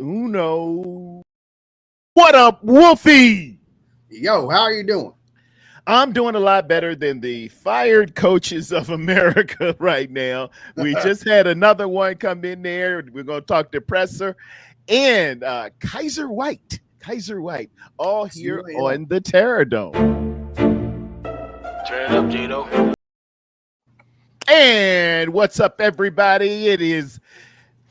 uno. What up, Wolfie? Yo, how are you doing? I'm doing a lot better than the fired coaches of America right now. We just had another one come in there. We're going to talk to Presser and Kaiser White. Kaiser White, all here on the Tarrerdome. Turn it up, Gino. And what's up, everybody? It is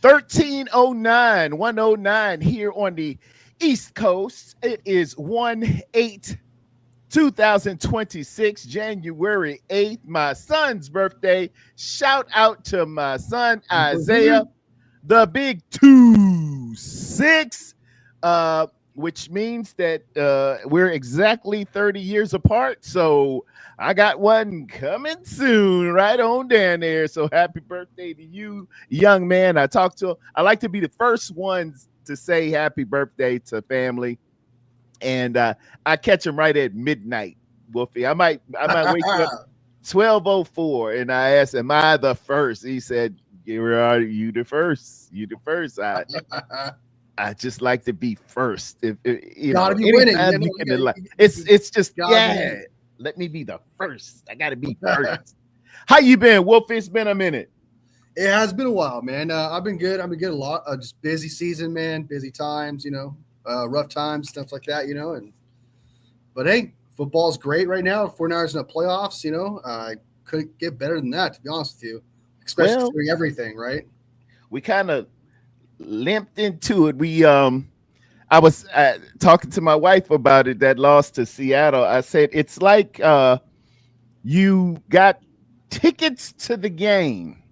1309, 109 here on the East Coast. It is 1/8/2026, January 8th, my son's birthday. Shout out to my son, Isaiah, the big 2-6, which means that we're exactly 30 years apart. So I got one coming soon, right on down there. So happy birthday to you, young man. I like to be the first ones to say happy birthday to family. And I catch him right at midnight, Wolfie. I might wake you up 12:04, and I asked, "Am I the first?" He said, "You the first. You the first." I just like to be first. If you gotta know, be winning. It's just let me be the first. I gotta be first. How you been, Wolfie? It's been a minute. It has been a while, man. I've been good. A lot. Just busy season, man. Busy times, rough times, stuff like that, but hey, football's great right now. 49ers in the playoffs, couldn't get better than that, to be honest with you, especially considering everything, right? We kind of limped into it. I was talking to my wife about it, that loss to Seattle. I said, it's like you got tickets to the game.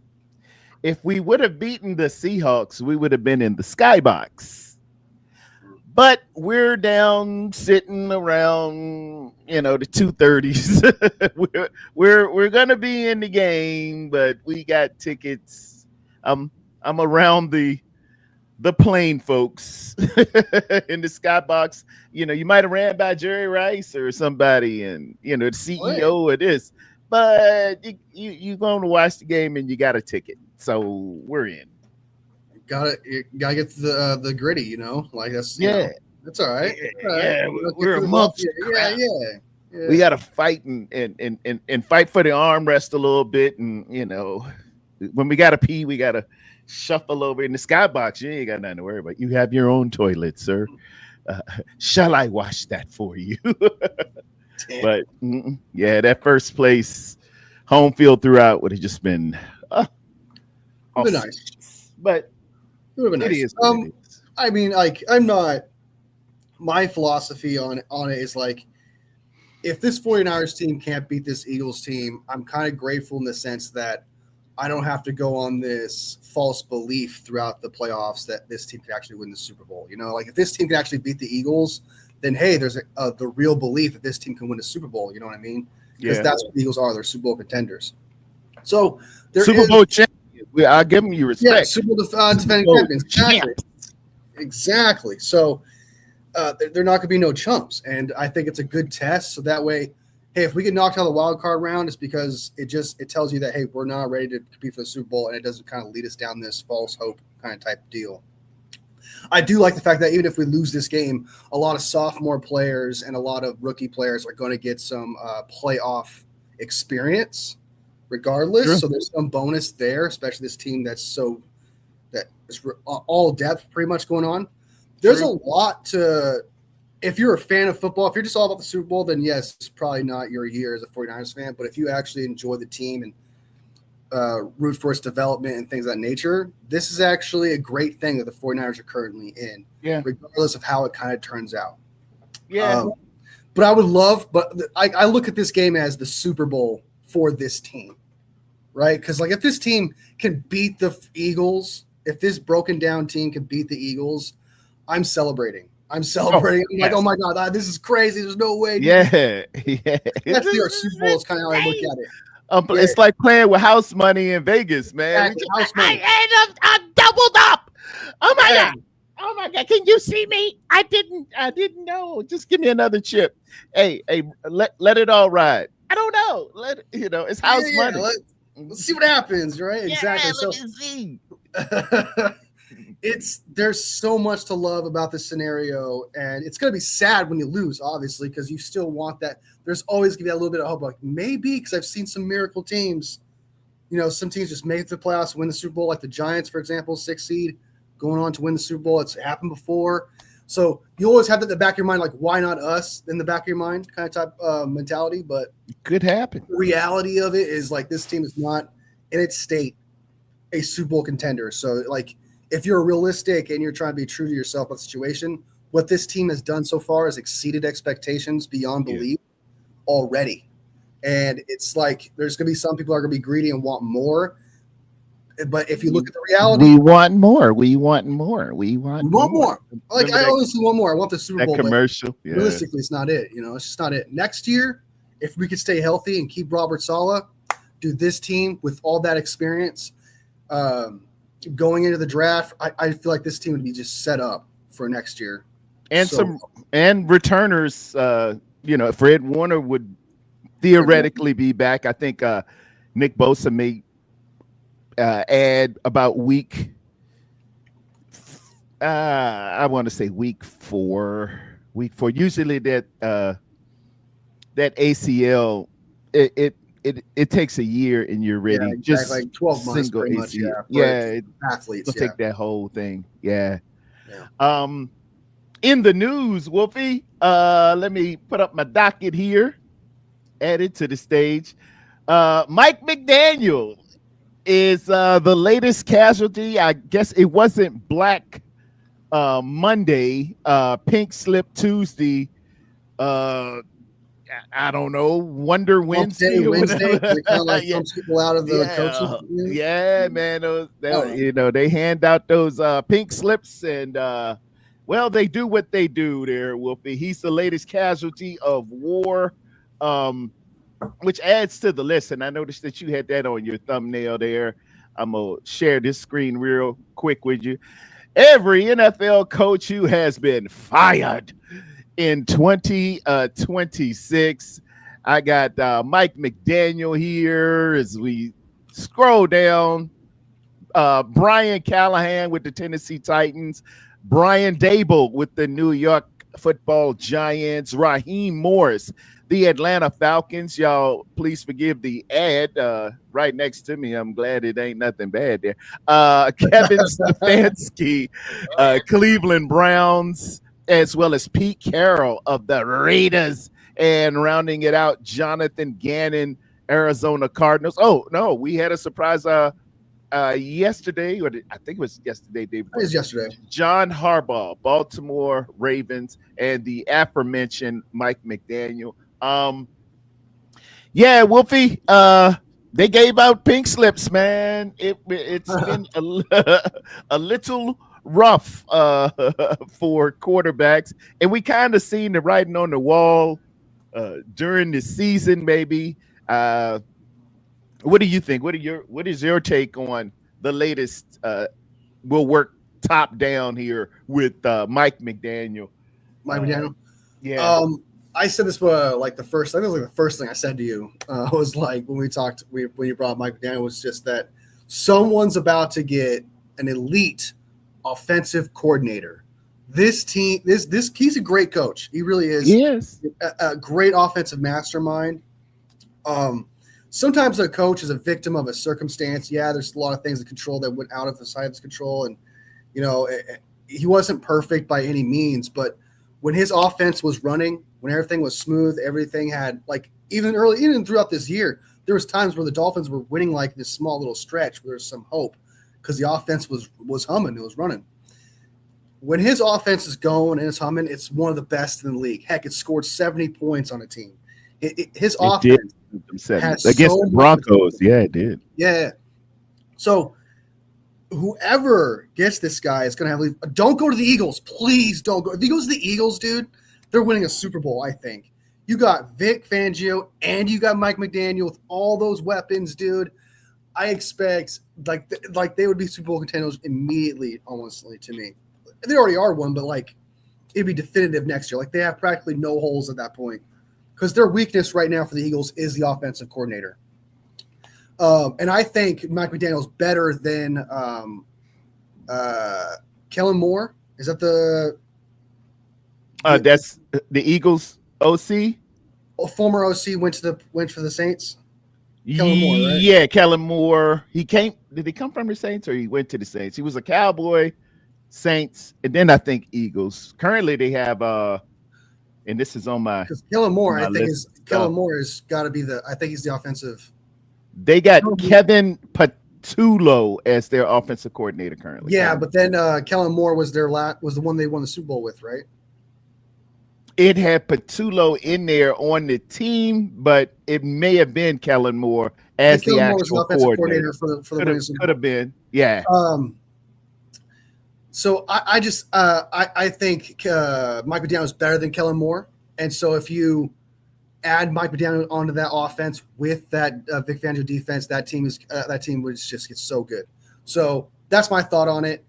If we would have beaten the Seahawks, we would have been in the skybox. But we're down sitting around, the 230s. we're gonna be in the game, but we got tickets. I'm around the plain folks in the skybox. You might have ran by Jerry Rice or somebody, and the CEO of this, but you going to watch the game and you got a ticket, so we're in. Gotta get to the gritty, like that's that's all right. Yeah, we're amongst yeah. We got to fight and fight for the armrest a little bit, and when we got to pee, we got to shuffle over in the skybox. You ain't got nothing to worry about. You have your own toilet, sir. Shall I wash that for you? But that first place home field throughout would have just been nice. But it would have been nice. It is what it is. I mean, like, my philosophy on it is like, if this 49ers team can't beat this Eagles team, I'm kind of grateful in the sense that I don't have to go on this false belief throughout the playoffs that this team could actually win the Super Bowl. Like, if this team can actually beat the Eagles, then hey, there's the real belief that this team can win a Super Bowl. You know what I mean? Because that's what the Eagles are. They're Super Bowl contenders. So Super Bowl champions. I'll give them your respect. Yeah, Super Bowl defending champions. Exactly. So they're not going to be no chumps, and I think it's a good test. So that way, hey, if we get knocked out of the wild card round, it's because it tells you that, hey, we're not ready to compete for the Super Bowl, and it doesn't kind of lead us down this false hope kind of type deal. I do like the fact that even if we lose this game, a lot of sophomore players and a lot of rookie players are going to get some playoff experience regardless. Sure. So there's some bonus there, especially this team that is all depth pretty much going on. There's a lot to – if you're a fan of football, if you're just all about the Super Bowl, then yes, it's probably not your year as a 49ers fan. But if you actually enjoy the team and root for its development and things of that nature, this is actually a great thing that the 49ers are currently in, regardless of how it kind of turns out. Yeah. But I look at this game as the Super Bowl for this team, right? Because, like, if this team can beat the Eagles, if this broken down team can beat the Eagles, I'm celebrating. I'm like, oh my God, this is crazy. There's no way. Yeah. That's our Super Bowl is kind of how I look at it. It's like playing with house money in Vegas, man. I doubled up. Oh my God. Oh my God. Can you see me? I didn't know. Just give me another chip. Hey, let it all ride. I don't know. It's house money. Let's see what happens, right? Yeah, exactly. Let me see. there's so much to love about this scenario, and it's gonna be sad when you lose, obviously, because you still want that. There's always gonna be a little bit of hope, like maybe because I've seen some miracle teams. Some teams just make it to the playoffs, win the Super Bowl, like the Giants, for example, 6th seed, going on to win the Super Bowl. It's happened before, so you always have that in the back of your mind, like why not us? In the back of your mind, kind of type mentality. But It could happen. the reality of it is like this team is not in its state a Super Bowl contender. So like, if you're realistic and you're trying to be true to yourself about the situation, what this team has done so far has exceeded expectations beyond belief already. And it's like there's going to be some people are going to be greedy and want more. But if you look at the reality, We want more. We want more. We want more. Like Remember I that- honestly want more. I want the Super That Bowl. But commercial. Yeah. realistically, it's not it. It's just not it. Next year, if we could stay healthy and keep Robert Saleh, do this team with all that experience, going into the draft, I feel like this team would be just set up for next year. And So- returners. Fred Warner would theoretically be back. I think Nick Bosa may add about week. I want to say week 4. Week 4. Usually that ACL it takes a year and you're ready. Yeah, Just like 12 months, single pretty much, ACL. for Yeah, athletes. it'll take that whole thing. Yeah. Yeah. In the news, Wolfie, let me put up my docket here. Added to the stage. Mike McDaniel is the latest casualty. I guess it wasn't Black Monday, Pink Slip Tuesday. I don't know, Wonder Wednesday. Wednesday, kind of like Yeah. pumps people out of the coaches. Yeah, man. They hand out those pink slips, and they do what they do there, Wolfie. He's the latest casualty of war, which adds to the list. And I noticed that you had that on your thumbnail there. I'm gonna share this screen real quick with you. Every NFL coach who has been fired in 2026. I got Mike McDaniel here as we scroll down. Brian Callahan with the Tennessee Titans. Brian Dable with the New York Football Giants. Raheem Morris, the Atlanta Falcons. Y'all, please forgive the ad right next to me. I'm glad it ain't nothing bad there. Kevin Stefanski, Cleveland Browns, as well as Pete Carroll of the Raiders, and rounding it out, Jonathan Gannon, Arizona Cardinals. Oh, no, we had a surprise yesterday, or I think it was yesterday. It was yesterday. John Harbaugh, Baltimore Ravens, and the aforementioned Mike McDaniel. Wolfie, they gave out pink slips, man. It's been a little rough for quarterbacks, and we kind of seen the writing on the wall during the season. Maybe what do you think? What is your take on the latest? We'll work top down here with Mike McDaniel. Mike McDaniel. Yeah. I said this like the first. I think it was like the first thing I said to you was like when we talked when you brought up Mike McDaniel was just that someone's about to get an elite offensive coordinator. This team, this he's a great coach. He really is. Yes. A great offensive mastermind. Sometimes a coach is a victim of a circumstance. Yeah, there's a lot of things in control that went out of the side of his control, and he wasn't perfect by any means. But when his offense was running, when everything was smooth, everything had like even throughout this year, there was times where the Dolphins were winning like this small little stretch where there's some hope because the offense was humming, it was running. When his offense is going and it's humming, it's one of the best in the league. Heck, it scored 70 points on a team. His offense has against the Broncos. Yeah, it did. Yeah. So whoever gets this guy is going to have – don't go to the Eagles. Please don't go. If he goes to the Eagles, dude, they're winning a Super Bowl, I think. You got Vic Fangio and you got Mike McDaniel with all those weapons, dude. I expect like they would be Super Bowl contenders immediately, honestly, to me. They already are one, but like it'd be definitive next year. Like they have practically no holes at that point because their weakness right now for the Eagles is the offensive coordinator. And I think Mike McDaniel's better than Kellen Moore, is that the That's the Eagles OC. former OC went for the Saints? Kellen Moore, right? Yeah, Kellen Moore. Did he come from the Saints or he went to the Saints? He was a Cowboy, Saints, and then I think Eagles. Currently they have and this is on my Because Kellen Moore, my I think list. Kellen Moore has got to be I think he's the offensive. They got Kevin Patullo as their offensive coordinator currently. Yeah, but then Kellen Moore was was the one they won the Super Bowl with, right? It had Patullo in there on the team, but it may have been Kellen Moore as the actual coordinator for the could have been. Yeah. So I think Mike McDaniel is better than Kellen Moore, and so if you add Mike McDaniel onto that offense with that Vic Fangio defense, that team would just get so good. So that's my thought on it.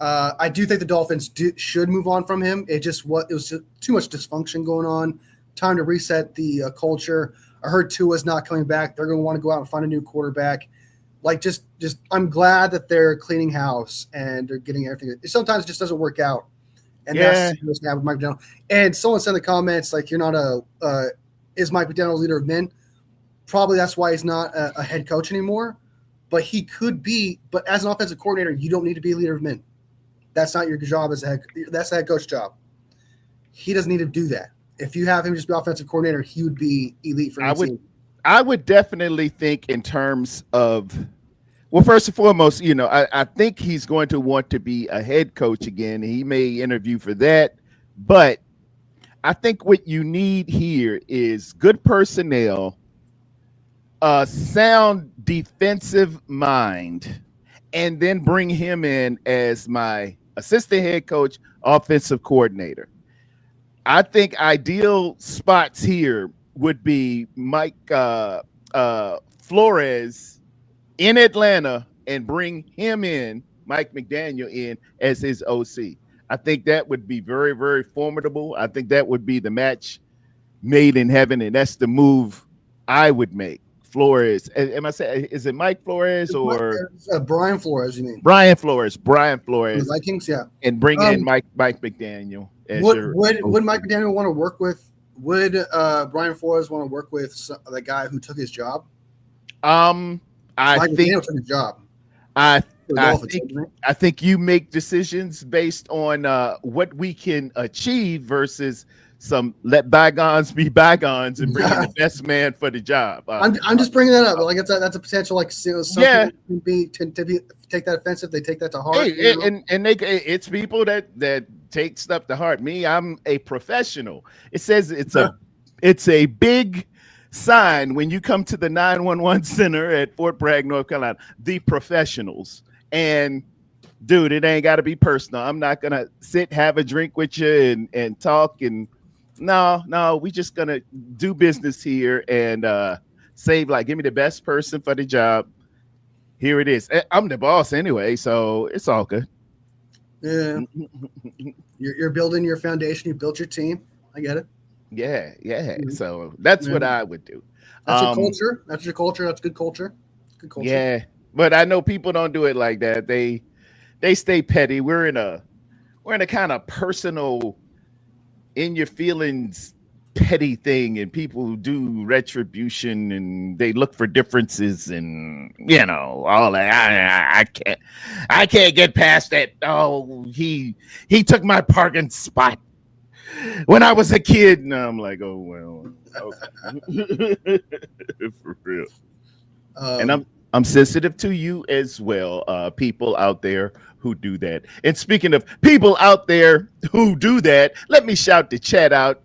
I do think the Dolphins should move on from him. It was too much dysfunction going on. Time to reset the culture. I heard Tua's not coming back. They're going to want to go out and find a new quarterback. Like just I'm glad that they're cleaning house and they're getting everything. Sometimes it just doesn't work out, and that's what's going to happen with Mike McDaniel. And someone said in the comments like, "You're not is Mike McDaniel a leader of men?" Probably that's why he's not a head coach anymore. But he could be. But as an offensive coordinator, you don't need to be a leader of men. That's not your job that's the head coach job. He doesn't need to do that. If you have him just be offensive coordinator, he would be elite for any team. I would definitely think in terms of, well, first and foremost, I think he's going to want to be a head coach again. He may interview for that, but I think what you need here is good personnel, a sound defensive mind, and then bring him in as my assistant head coach, offensive coordinator. I think ideal spots here would be Mike Flores in Atlanta and bring him in, Mike McDaniel in as his OC. I think that would be very, very formidable. I think that would be the match made in heaven, and that's the move I would make. Flores. Am I saying, is it Mike Flores or Brian Flores? You mean Brian Flores? Brian Flores. The Vikings, yeah. And bring in Mike McDaniel. Would Mike McDaniel want to work with? Would Brian Flores want to work with the guy who took his job? Mike McDaniel took his job. I think you make decisions based on what we can achieve versus some let bygones be bygones and bring in the best man for the job. I'm just bringing that up. Like that's a potential like something to take that offensive. They take that to heart. Hey, and it's people that take stuff to heart. Me, I'm a professional. It says it's a big sign when you come to the 911 center at Fort Bragg, North Carolina. The professionals. And dude, it ain't got to be personal. I'm not gonna have a drink with you and talk and. No, we just gonna do business here and give me the best person for the job. Here it is. I'm the boss anyway, so it's all good. Yeah, you're building your foundation. You built your team. I get it. Yeah. Mm-hmm. So that's what I would do. That's your culture. That's your culture. That's good culture. Good culture. Yeah, but I know people don't do it like that. They stay petty. We're in a kind of personal, in your feelings, petty thing, and people do retribution and they look for differences and all that. I can't get past that. Oh, he took my parking spot when I was a kid, and I'm like, oh well, okay. For real. And I'm sensitive to you as well, people out there who do that. And speaking of people out there who do that, let me shout the chat out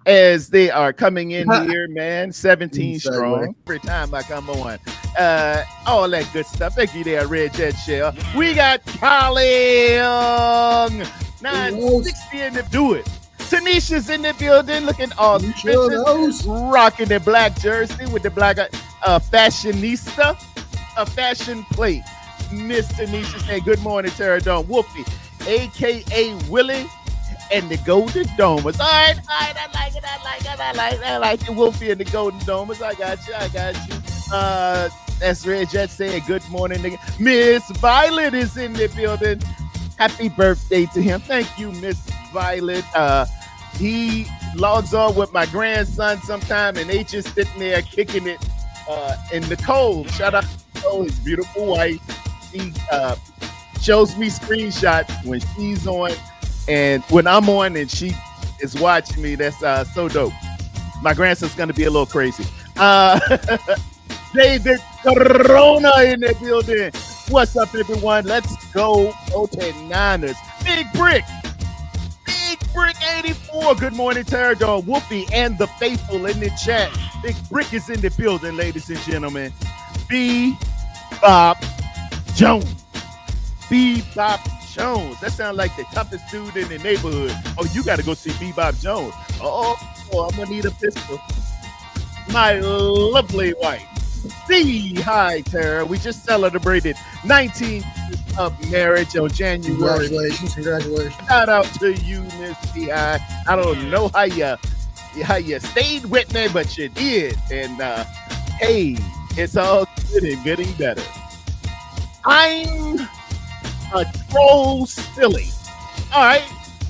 as they are coming in here, man. 17 strong. Every time I come on. All that good stuff. Thank you there, Red Jet Shell. We got Colin 960 in the do it. Tanisha's in the building looking all rocking the black jersey with the black fashionista, a fashion plate. Miss Tanisha say good morning, Tarrerdome. Wolfie, a.k.a. Willie, and the Golden Domers. All right, I like it. Wolfie and the Golden Domers. I got you. That's Red Jet saying good morning, nigga. Miss Violet is in the building. Happy birthday to him. Thank you, Miss Violet. He logs on with my grandson sometime, and they just sitting there kicking it in the cold. Shout out to Nicole, his beautiful wife. She shows me screenshots when she's on, and when I'm on and she is watching me. That's so dope. My grandson's gonna be a little crazy. David Corona in the building. What's up, everyone? Let's go 49ers. Big Brick 84. Good morning, Tarrerdome. Wolfie and the faithful in the chat. Big Brick is in the building, ladies and gentlemen. Bebop Jones. Bebop Jones. That sounds like the toughest dude in the neighborhood. Oh, you got to go see Bebop Jones. Oh, I'm going to need a pistol. My lovely wife. Hi, Tara. We just celebrated 19 years of marriage on January. Congratulations. Shout out to you, Miss T.I. I don't know how you stayed with me, but you did. And hey, it's all good and getting better. I'm a troll silly. All right.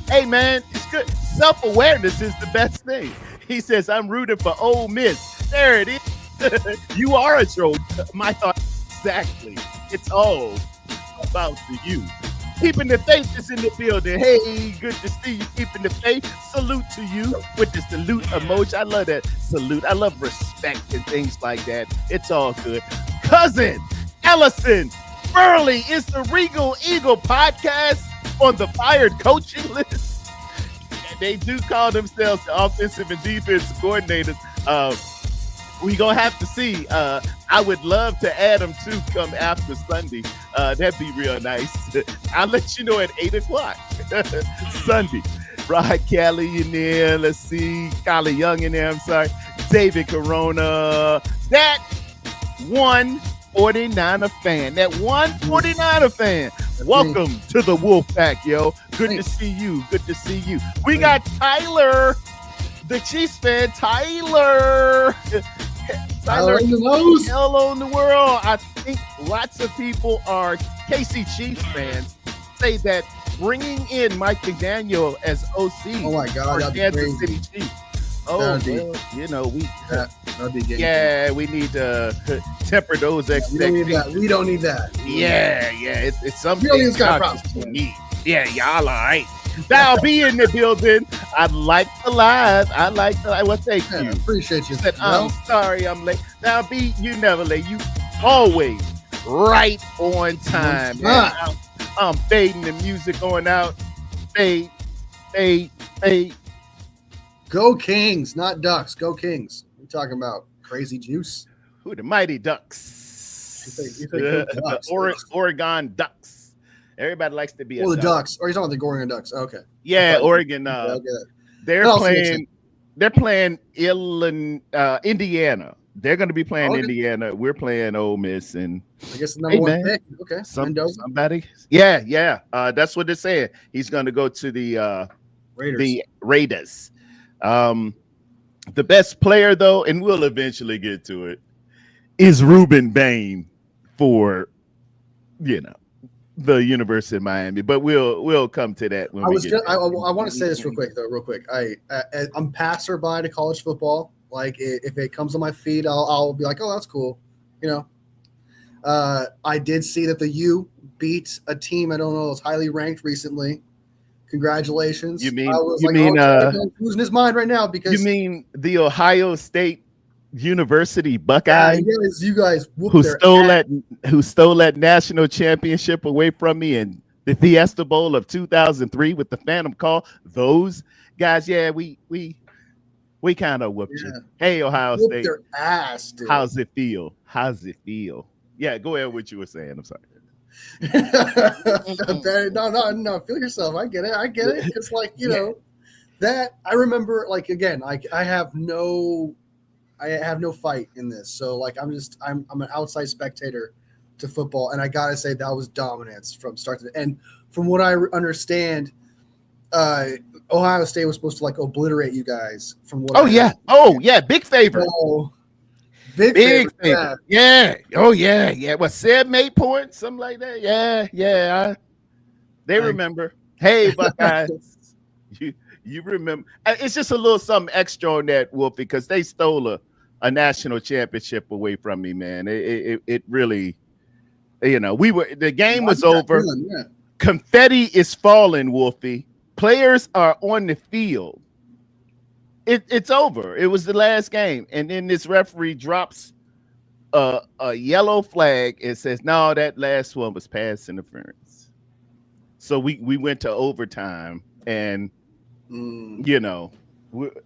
Hey, man, it's good. Self-awareness is the best thing. He says, I'm rooting for Ole Miss. There it is. You are a troll. My thought exactly. It's all about you. Keeping the faith is in the building. Hey, good to see you. Keeping the faith. Salute to you with the salute emoji. I love that salute. I love respect and things like that. It's all good. Cousin Ellison Burley is the Regal Eagle podcast on the fired coaching list. They do call themselves the offensive and defensive coordinators. We gonna have to see. I would love to add them to come after Sunday. That'd be real nice. I'll let you know at 8:00 Sunday. Rod Kelly in there. Let's see. Kylie Young in there. I'm sorry. David Corona. That one 49er fan. That one 49er fan. Welcome to the Wolfpack, yo. Good to see you. Good to see you. We got Tyler, the Chiefs fan. Tyler in the nose. Hell on the world. I think lots of people are KC Chiefs fans. Say that bringing in Mike McDaniel as OC. Oh my God, for Kansas City Chiefs. Oh, well, you know that'd be we need to temper those expectations. We don't need that. Yeah, it's something. Millions got problems. Need. Yeah, y'all all right. That'll be in the building. I like the live. Well, thank you. Appreciate you. Said, I'm sorry I'm late. Now, B, you never late. You always right on time. I'm fading the music on out. Fade. Go Kings, not Ducks. Go Kings. What are you talking about? Crazy Juice? Who the Mighty Ducks? You think Ducks? Oregon Ducks. Everybody likes to be the Ducks. Or he's talking about the Oregon Ducks. Okay. Yeah, Oregon. They're playing Indiana. They're going to be playing Indiana. We're playing Ole Miss, and I guess the number one pick. Okay. Somebody. Yeah. That's what they're saying. He's going to go to the Raiders. The Raiders. The best player, though, and we'll eventually get to it, is Ruben Bain for the University of Miami. But we'll come to that when we get. I want to say this real quick. I'm passerby to college football. Like if it comes on my feed, I'll be like, oh, that's cool. I did see that the U beat a team I don't know was highly ranked recently. Congratulations. You mean losing his mind right now because you mean the Ohio State University Buckeyes? Yes, you guys who stole that national championship away from me in the Fiesta Bowl of 2003 with the Phantom Call. Those guys, we kind of whooped you. Hey, Ohio State. Their ass, dude. How's it feel? Yeah, go ahead with what you were saying. I'm sorry. No, feel yourself. I get it. It's like, that I remember, like, again, I have no fight in this. So like, I'm an outside spectator to football. And I got to say that was dominance from start to end. From what I understand, Ohio State was supposed to like obliterate you guys from what big favorite. Big favorite. Yeah. Oh, yeah. Well, 7, 8 points, something like that. Yeah. They remember. Hey, Buckeyes. You remember. It's just a little something extra on that, Wolf, because they stole a national championship away from me, man. It really, the game was over. Yeah. Confetti is falling, Wolfie. Players are on the field. It's over. It was the last game. And then this referee drops a yellow flag and says, no, that last one was pass interference. So we went to overtime, and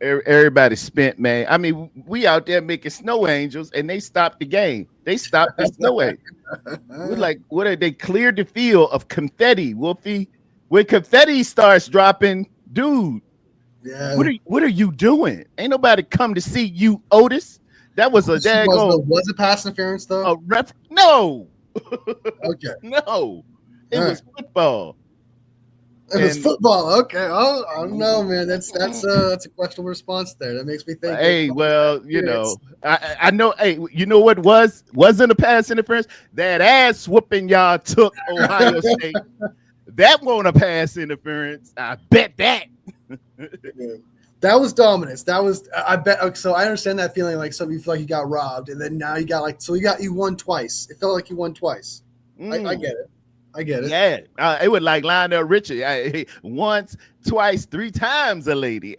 everybody spent, man. I mean, we out there making snow angels, and they stopped the game. They stopped the snow angels. We're like, what are they? Cleared the field of confetti, Wolfie. When confetti starts dropping, dude, yeah. What are you doing? Ain't nobody come to see you, Otis. That was a daggone. Was it pass interference though? No. Okay. No. It was football. It was football. Okay. Oh, I don't know, man. That's a questionable response there. That makes me think. Hey, well, I know. Hey, you know what wasn't a pass interference? That ass whooping y'all took Ohio State. That wasn't a pass interference. I bet that. That was dominance. That was, I bet. So I understand that feeling, like you feel like you got robbed, and then now you got you won twice. It felt like you won twice. I get it. I get it. Yeah, it was like Lionel Richie. Once, twice, 3 times a lady.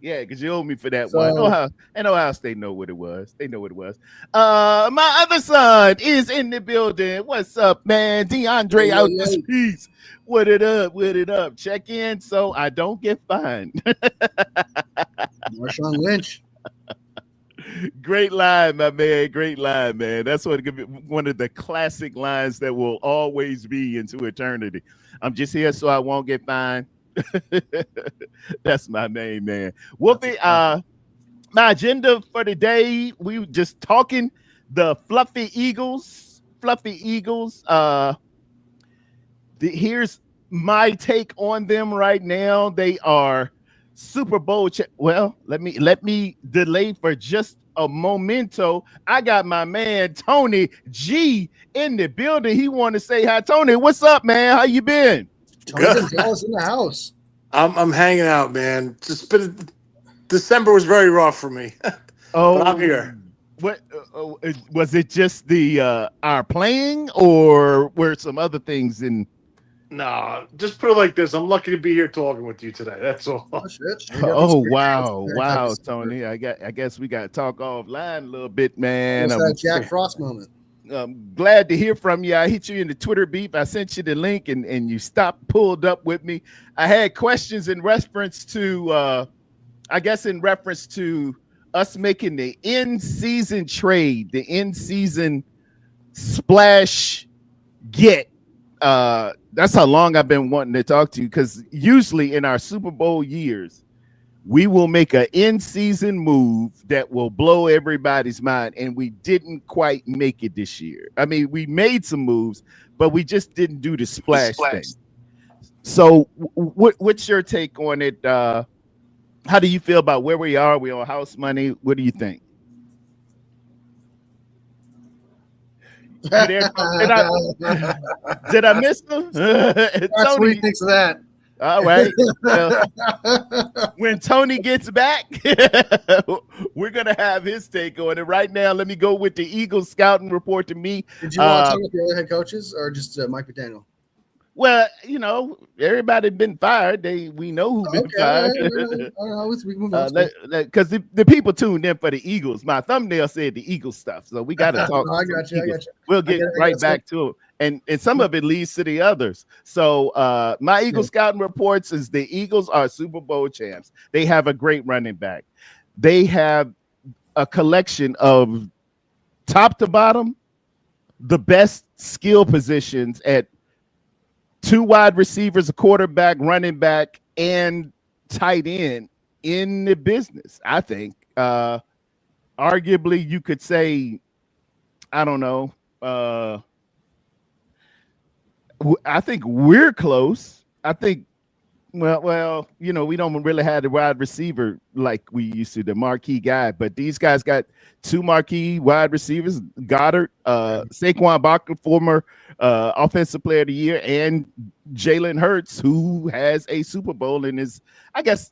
Yeah, because you owe me for that one. Ohio State know what it was. They know what it was. My other son is in the building. What's up, man? DeAndre out this piece. What it up? What it up? Check in so I don't get fined. Marshawn Lynch. Great line, my man. Great line, man. That's one of the classic lines that will always be into eternity. I'm just here so I won't get fined. That's my name, man. Wolfie, my agenda for the day, we were just talking the Fluffy Eagles. Here's my take on them right now. They are Super Bowl. Well, let me delay for just a momento. I got my man Tony G in the building. He want to say hi. Tony, what's up, man? How you been? Tony's in the house. I'm hanging out, man. Just December was very rough for me. Oh, but I'm here. What was it? Just the our playing, or were some other things in? No, just put it like this. I'm lucky to be here talking with you today. That's all. Oh wow, Tony. I guess we got to talk offline a little bit, man. It's that Jack Frost moment. I'm glad to hear from you. I hit you in the Twitter beep. I sent you the link, and you pulled up with me. I had questions in reference to, us making the in-season trade, the in-season splash get. That's how long I've been wanting to talk to you, because usually in our Super Bowl years, we will make an in-season move that will blow everybody's mind, and we didn't quite make it this year. I mean, we made some moves, but we just didn't do the splash thing. So what's your take on it? How do you feel about where we are? We on house money. What do you think? Did I miss him? That's Tony, what he thinks of that. All right. When Tony gets back, we're going to have his take on it. Right now, let me go with the Eagles scouting report to me. Did you want to talk with the other head coaches or just Mike McDaniel? Well, everybody been fired. We know who been fired. We can move on. Because the people tuned in for the Eagles. My thumbnail said the Eagles stuff, so we got to talk. I got you. We'll get back to it, and some of it leads to the others. So my Eagles scouting reports is the Eagles are Super Bowl champs. They have a great running back. They have a collection of top to bottom, the best skill positions at 2 wide receivers, a quarterback, running back, and tight end in the business. I think arguably you could say, I don't know. I think we're close. I think Well, we don't really have the wide receiver like we used to, the marquee guy. But these guys got two marquee wide receivers: Goddard, Saquon Barkley, former offensive player of the year, and Jalen Hurts, who has a Super Bowl and is, I guess,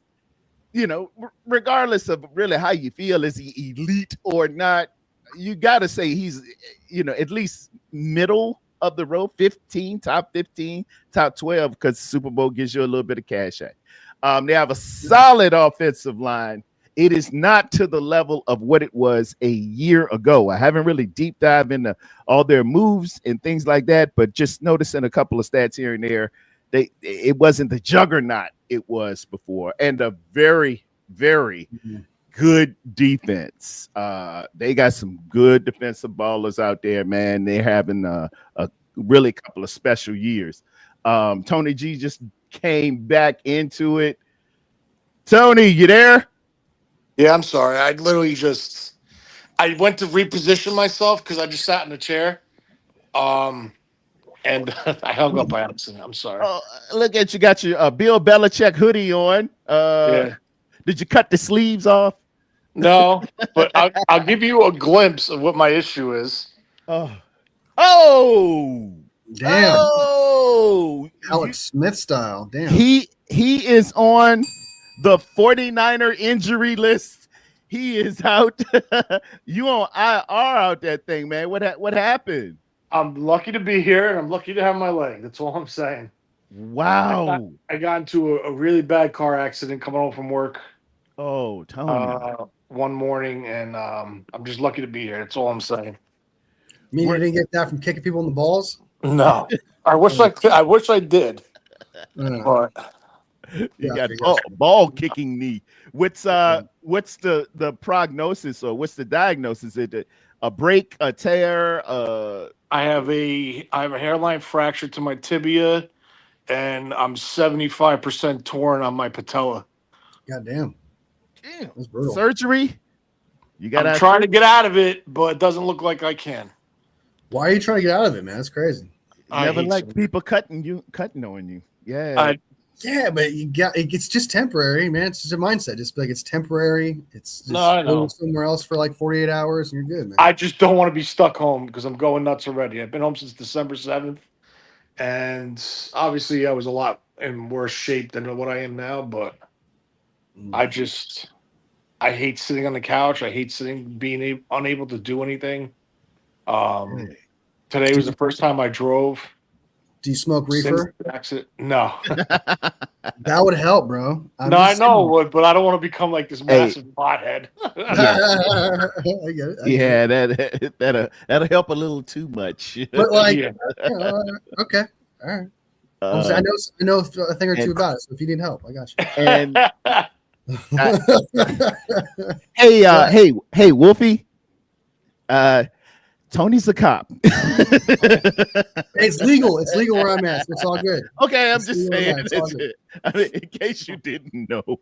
regardless of really how you feel, is he elite or not? You got to say he's, at least middle of the road, top 15, top 12, because Super Bowl gives you a little bit of cash out. They have a solid offensive line. It is not to the level of what it was a year ago. I haven't really deep dive into all their moves and things like that, but just noticing a couple of stats here and there, it wasn't the juggernaut it was before, and a very, very good defense. They got some good defensive ballers out there, man. They're having a really couple of special years. Tony G just came back into it. Tony, you there? Yeah, I'm sorry. I went to reposition myself because I just sat in the chair. And I hung up by accident. I'm sorry. Oh, look at you, got your Bill Belichick hoodie on. Yeah. Did you cut the sleeves off? No, but I'll give you a glimpse of what my issue is. Oh, Damn. Oh, Alex Smith style. Damn. He is on the 49er injury list. He is out. You on IR out that thing, man. What happened? I'm lucky to be here, and I'm lucky to have my leg. That's all I'm saying. Wow. I got into a really bad car accident coming home from work. Oh, Tony. One morning, and I'm just lucky to be here. That's all I'm saying. You didn't get that from kicking people in the balls? No, I wish I did. But you got ball kicking knee. What's the prognosis, or what's the diagnosis? Is it a break, a tear? I have a hairline fracture to my tibia, and I'm 75% torn on my patella. God damn. That's brutal. Surgery? I'm trying to get out of it, but it doesn't look like I can. Why are you trying to get out of it, man? That's crazy. Never like people cutting on you. Yeah. Yeah, but it's just temporary, man. It's just a mindset. Just like it's temporary. It's just go somewhere else for like 48 hours and you're good, man. I just don't want to be stuck home because I'm going nuts already. I've been home since December 7th. And obviously I was a lot in worse shape than what I am now, but I hate sitting on the couch. I hate being unable to do anything. Today was the first time I drove. Do you smoke reefer? No. That would help, bro. I know it would, but I don't want to become like this massive pothead. I get it. Yeah, that'll help a little too much. But like, okay, all right. I know a thing or two about it. So if you need help, I got you. Hey, Wolfie. Tony's a cop. It's legal. It's legal where I'm at. So it's all good. Okay, I'm just saying. In case you didn't know.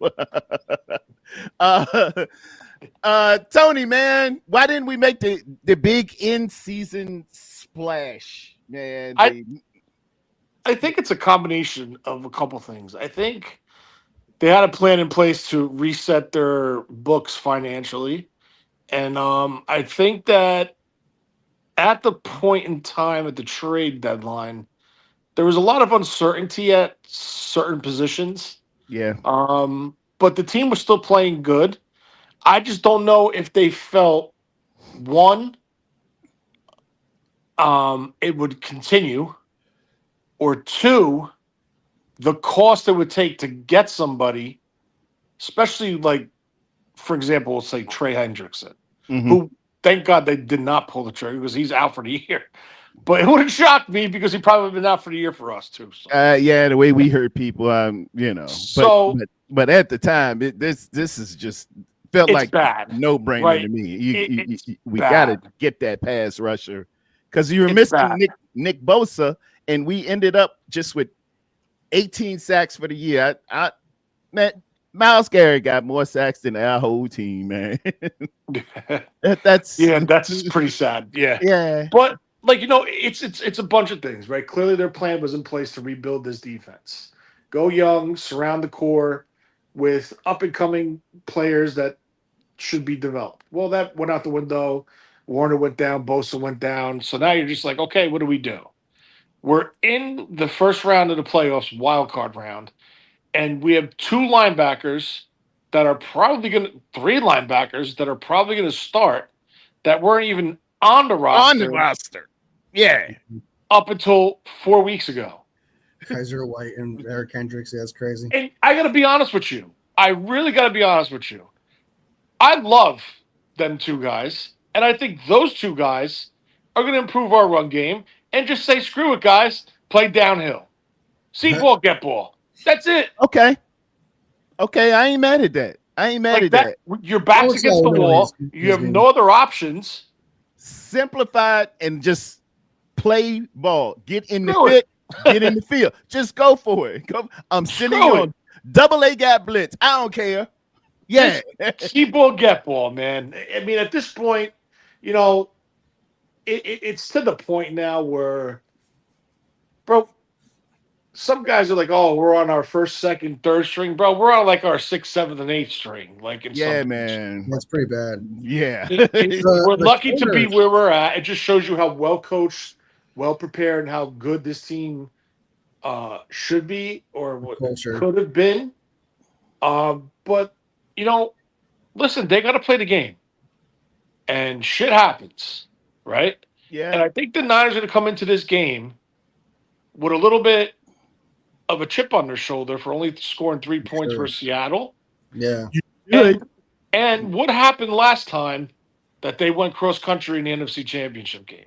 Tony, man, why didn't we make the big in-season splash, man? I think it's a combination of a couple things. I think they had a plan in place to reset their books financially. And I think that at the point in time at the trade deadline, there was a lot of uncertainty at certain positions. Yeah. But the team was still playing good. I just don't know if they felt, one, it would continue, or two, the cost it would take to get somebody, especially like, for example, let's say Trey Hendrickson, who, thank God they did not pull the trigger because he's out for the year. But it would have shocked me because he probably would have been out for the year for us too. So. Yeah, the way we heard people, So, but at the time, this is just felt like bad. No brainer Right. to me. We got to get that pass rusher because you were missing Nick Bosa, and we ended up just with 18 sacks for the year. Man, Myles Garrett got more sacks than our whole team, man. That's pretty sad. Yeah. Yeah. But it's a bunch of things, right? Clearly their plan was in place to rebuild this defense. Go young, surround the core with up-and-coming players that should be developed. Well, that went out the window. Warner went down, Bosa went down. So now you're just like, okay, what do we do? We're in the first round of the playoffs, wild card round, and we have two linebackers that are probably going to, three linebackers that are probably going to start that weren't even on the On the roster roster. Yeah. up until 4 weeks ago. Kaiser White and Eric Hendricks. Yeah, that's crazy. And I got to be honest with you. I really got to be honest with you. I love them two guys, and I think those two guys are going to improve our run game and just say, screw it, guys, play downhill. See ball, get ball. That's it. Okay. Okay, I ain't mad at that. I ain't mad Like at that. your back's That was against the all wall. really You have no other options. Simplified and just play ball. Get in the Screw fit. Get in the field. Just go for it. Go. I'm sending you on double A gap blitz. I don't care. Yeah. See ball, get ball, man. I mean, at this point, you know, it's to the point now where, bro, some guys are like, oh, we're on our first, second, third string, bro. We're on like our sixth, seventh, and eighth string. Like, in Yeah, some man. That's pretty bad. Yeah. we're lucky to be corners- where we're at. It just shows you how well coached, well prepared, and how good this team should be or what Culture. could have been. But you know, listen, they got to play the game, and shit happens, right? Yeah. And I think the Niners are going to come into this game with a little bit of a chip on their shoulder for only scoring 3 points Sure. versus Seattle. Yeah. And what happened last time that they went cross country in the NFC Championship game?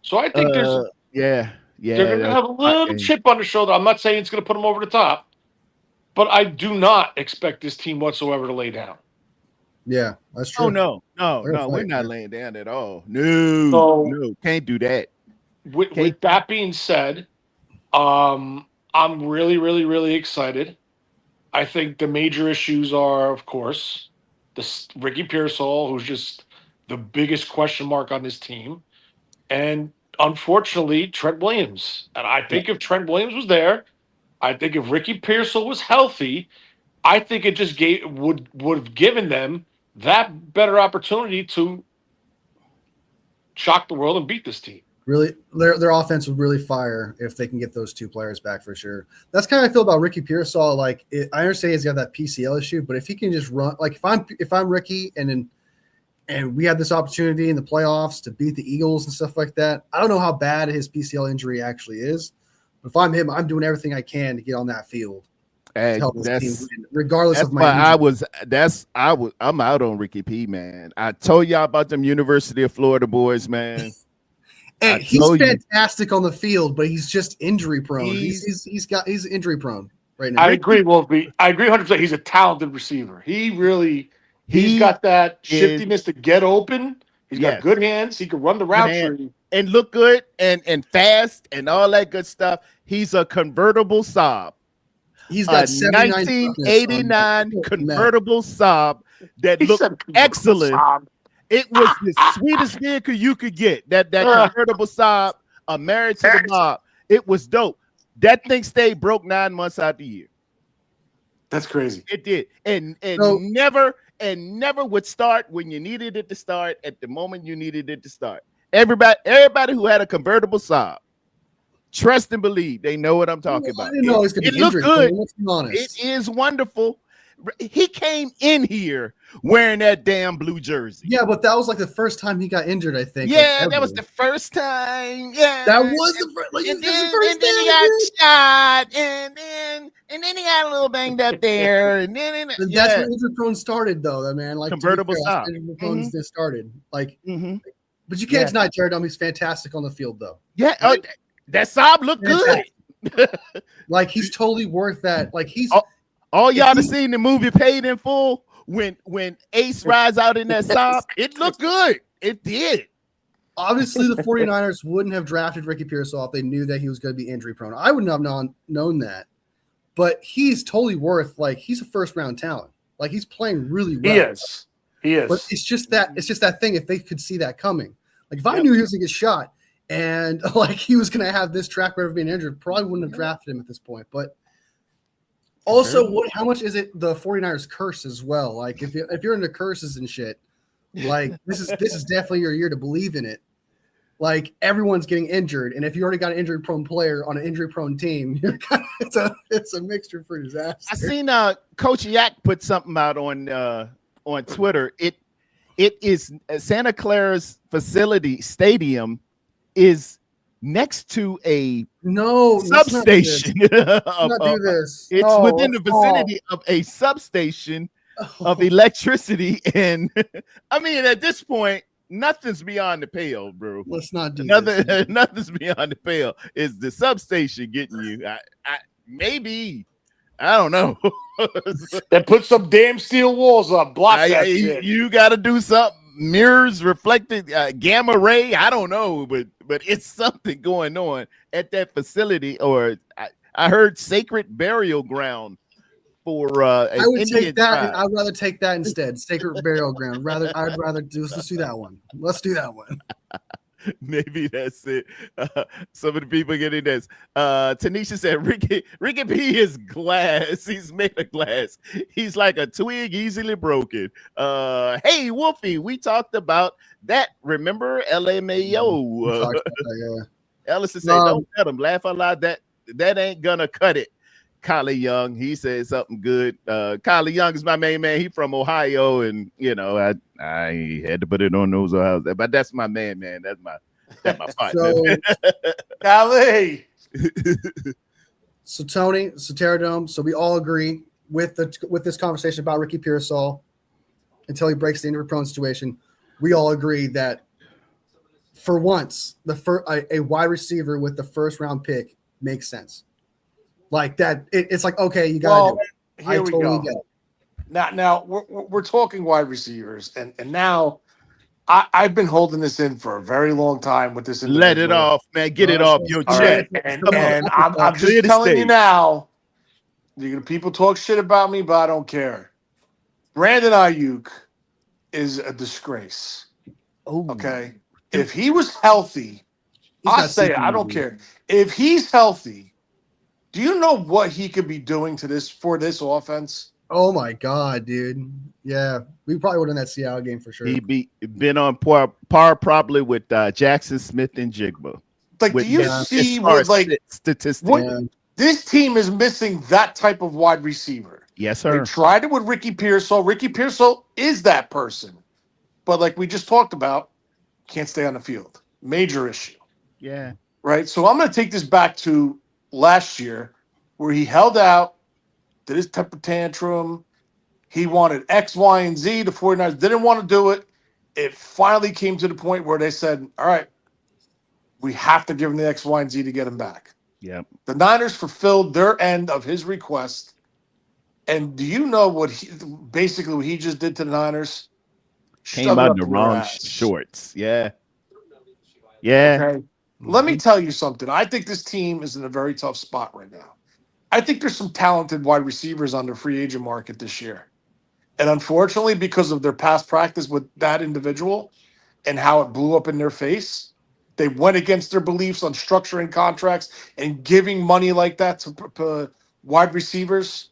So I think they're yeah. going to have a little chip on their shoulder. I'm not saying it's going to put them over the top, but I do not expect this team whatsoever to lay down. Yeah, that's true. Oh no, They're we're fighting, not man. laying down at all. No, So- no, can't do that. With that being said, I'm really, really, really excited. I think the major issues are, of course, Ricky Pearsall, who's just the biggest question mark on this team, and unfortunately, Trent Williams. And I think if Trent Williams was there, I think if Ricky Pearsall was healthy, I think it just would have given them that better opportunity to shock the world and beat this team. Really, their offense would really fire if they can get those two players back for sure. That's kind of how I feel about Ricky Pearsall. Like, I understand he's got that PCL issue, but if he can just run, like if I'm Ricky and we have this opportunity in the playoffs to beat the Eagles and stuff like that, I don't know how bad his PCL injury actually is, but if I'm him, I'm doing everything I can to get on that field to help this team win, regardless That's of my. why I'm out on Ricky P, man. I told y'all about them University of Florida boys, man. And he's fantastic on the field, but he's just injury prone. He's injury prone right now. I agree, Wolfie. I agree 100%. He's a talented receiver. He's got that shiftiness to get open. He's got good hands. He can run the route tree and look good and fast and all that good stuff. He's a convertible Saab. He's got 1989 convertible Saab that looked excellent. It was the sweetest vehicle you could get. That convertible Saab, a Married to the Mob. It was dope. That thing stayed broke 9 months out the year. That's crazy. It did, and never would start when you needed it to start at the moment you needed it to start. Everybody who had a convertible Saab, trust and believe, they know what I'm talking about. I didn't know it was going to be injured. Good. Let's be honest. It is wonderful. He came in here wearing that damn blue jersey. Yeah, but that was like the first time he got injured, I think. Yeah, that was the first time. Yeah, that was the first. Like, and then he got shot, and then he got a little banged up there, and then that's where injury prone started, though. That man, like convertible Saab. Injury prone started, like. But you can't deny Tarrerdome. He's fantastic on the field, though. Yeah, that Saab looked good. Like he's totally worth that. Like he's. All y'all have seen the movie Paid in Full when Ace rides out in that Saab. It looked good. It did. Obviously, the 49ers wouldn't have drafted Ricky Pearsall if they knew that he was going to be injury prone. I wouldn't have known that. But he's totally worth, like, he's a first round talent. Like, he's playing really well. He is. But it's just that thing if they could see that coming. Like, if I knew he was going to get shot and like he was going to have this track record of being injured, probably wouldn't have drafted him at this point. But also, how much is it the 49ers curse as well? Like if you're into curses and shit, like this is definitely your year to believe in it. Like everyone's getting injured, and if you already got an injury-prone player on an injury-prone team, it's a mixture for disaster. I seen Coach Yak put something out on Twitter. It is Santa Clara's stadium is next to a substation. Let's not do this. It's within the vicinity of a substation of electricity, and I mean at this point. Nothing's beyond the pale, bro. Let's not do this. Nothing's beyond the pale. Is the substation getting you? Maybe. I don't know. They put some damn steel walls up. Block that shit. You got to do something. Mirrors, reflected gamma ray. I don't know, but it's something going on at that facility. Or I heard sacred burial ground. For I would Indian take that. tribe. I'd rather take that instead. Sacred burial ground. I'd rather let's do that one. Let's do that one. Maybe that's it. Some of the people getting this. Tanisha said Ricky P is glass. He's made of glass. He's like a twig easily broken. Hey Wolfie, we talked about that. Remember LMAO? Ellison said, "Don't let him laugh out loud. That ain't gonna cut it." Kylie Young, he said something good. Kylie Young is my main man. He from Ohio, and you know, I had to put it on those Ohio, but that's my man. That's my partner. Kylie. So Tony, so Tarrerdome, so we all agree with this conversation about Ricky Pearsall until he breaks the injury-prone situation. We all agree that for once, a wide receiver with the first-round pick makes sense. Like that, it's like, okay, you gotta do it. Here we go. Get it. Now we're talking wide receivers, and now I've been holding this in for a very long time with this. Let it off, man. Get it off your chest. And I'm just telling you now. People talk shit about me, but I don't care. Brandon Ayuk is a disgrace. Oh, okay. If he was healthy, I say I don't care. If he's healthy. Do you know what he could be doing for this offense? Oh my God, dude! Yeah, we probably would have done that Seattle game for sure. He been on par probably with Jackson Smith and Jigba. Like, do you see what statistics? This team is missing that type of wide receiver? Yes, sir. They tried it with Ricky Pearsall. Ricky Pearsall is that person, but like we just talked about, can't stay on the field. Major issue. Yeah. Right. So I'm going to take this back to last year, where he held out, did his temper tantrum. He wanted X, Y, and Z. The 49ers didn't want to do it. It finally came to the point where they said, all right, we have to give him the X, Y, and Z to get him back. Yep. The Niners fulfilled their end of his request. And do you know what he just did to the Niners? Came out in the wrong shorts. Yeah. Yeah. Okay. Let me tell you something. I think this team is in a very tough spot right now. I think there's some talented wide receivers on the free agent market this year. And unfortunately, because of their past practice with that individual and how it blew up in their face, they went against their beliefs on structuring contracts and giving money like that to wide receivers.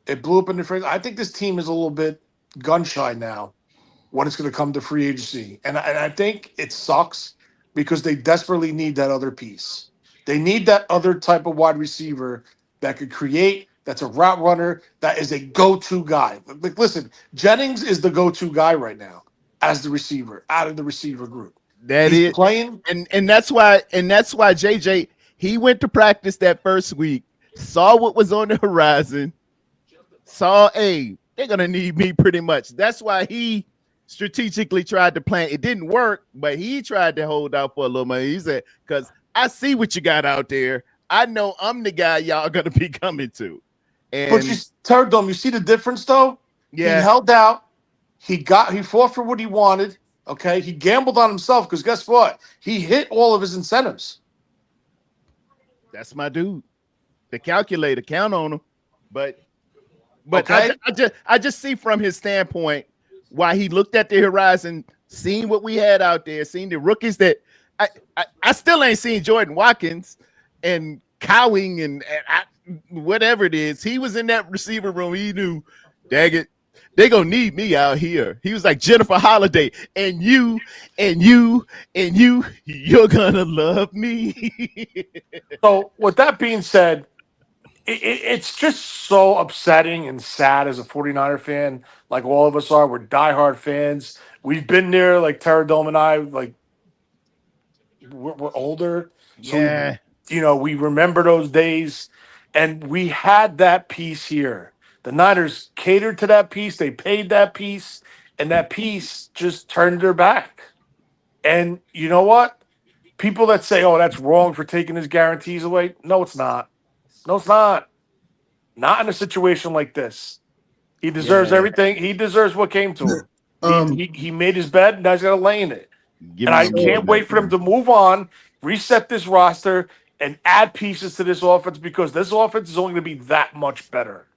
It blew up in their face. I think this team is a little bit gun-shy now when it's going to come to free agency. And I think it sucks. Because they desperately need that other piece. They need that other type of wide receiver that could create, that's a route runner, that is a go-to guy. Like, listen, Jennings is the go-to guy right now as the receiver, out of the receiver group. He's playing. And that's why JJ, he went to practice that first week, saw what was on the horizon, saw, hey, they're going to need me pretty much. That's why he strategically tried to plan. It didn't work, but he tried to hold out for a little money. He said, because I see what you got out there. I know I'm the guy y'all gonna be coming to. And but Tarrerdome, you see the difference though? Yeah. He held out. He fought for what he wanted. Okay. He gambled on himself because guess what? He hit all of his incentives. That's my dude. The calculator, count on him. But okay. I just see from his standpoint why he looked at the horizon, seen what we had out there, seen the rookies that I still ain't seen Jordan Watkins and cowing and whatever it is. He was in that receiver room. He knew, dang it, they gonna need me out here. He was like Jennifer Holiday, and you, and you, and you're gonna love me. So, with that being said, it's just so upsetting and sad as a 49er fan, like all of us are. We're diehard fans. We've been there, like Tarrerdome and I, like we're older. So, Yeah, we remember those days. And we had that piece here. The Niners catered to that piece. They paid that piece. And that piece just turned their back. And you know what? People that say, oh, that's wrong for taking his guarantees away. No, it's not. No, it's not. Not in a situation like this. He deserves yeah. everything. He deserves what came to him. Um, He made his bed. Now he's got to lay in it. Give And him I some more so of can't that, wait for them man. to move on, reset this roster, and add pieces to this offense because this offense is only going to be that much better.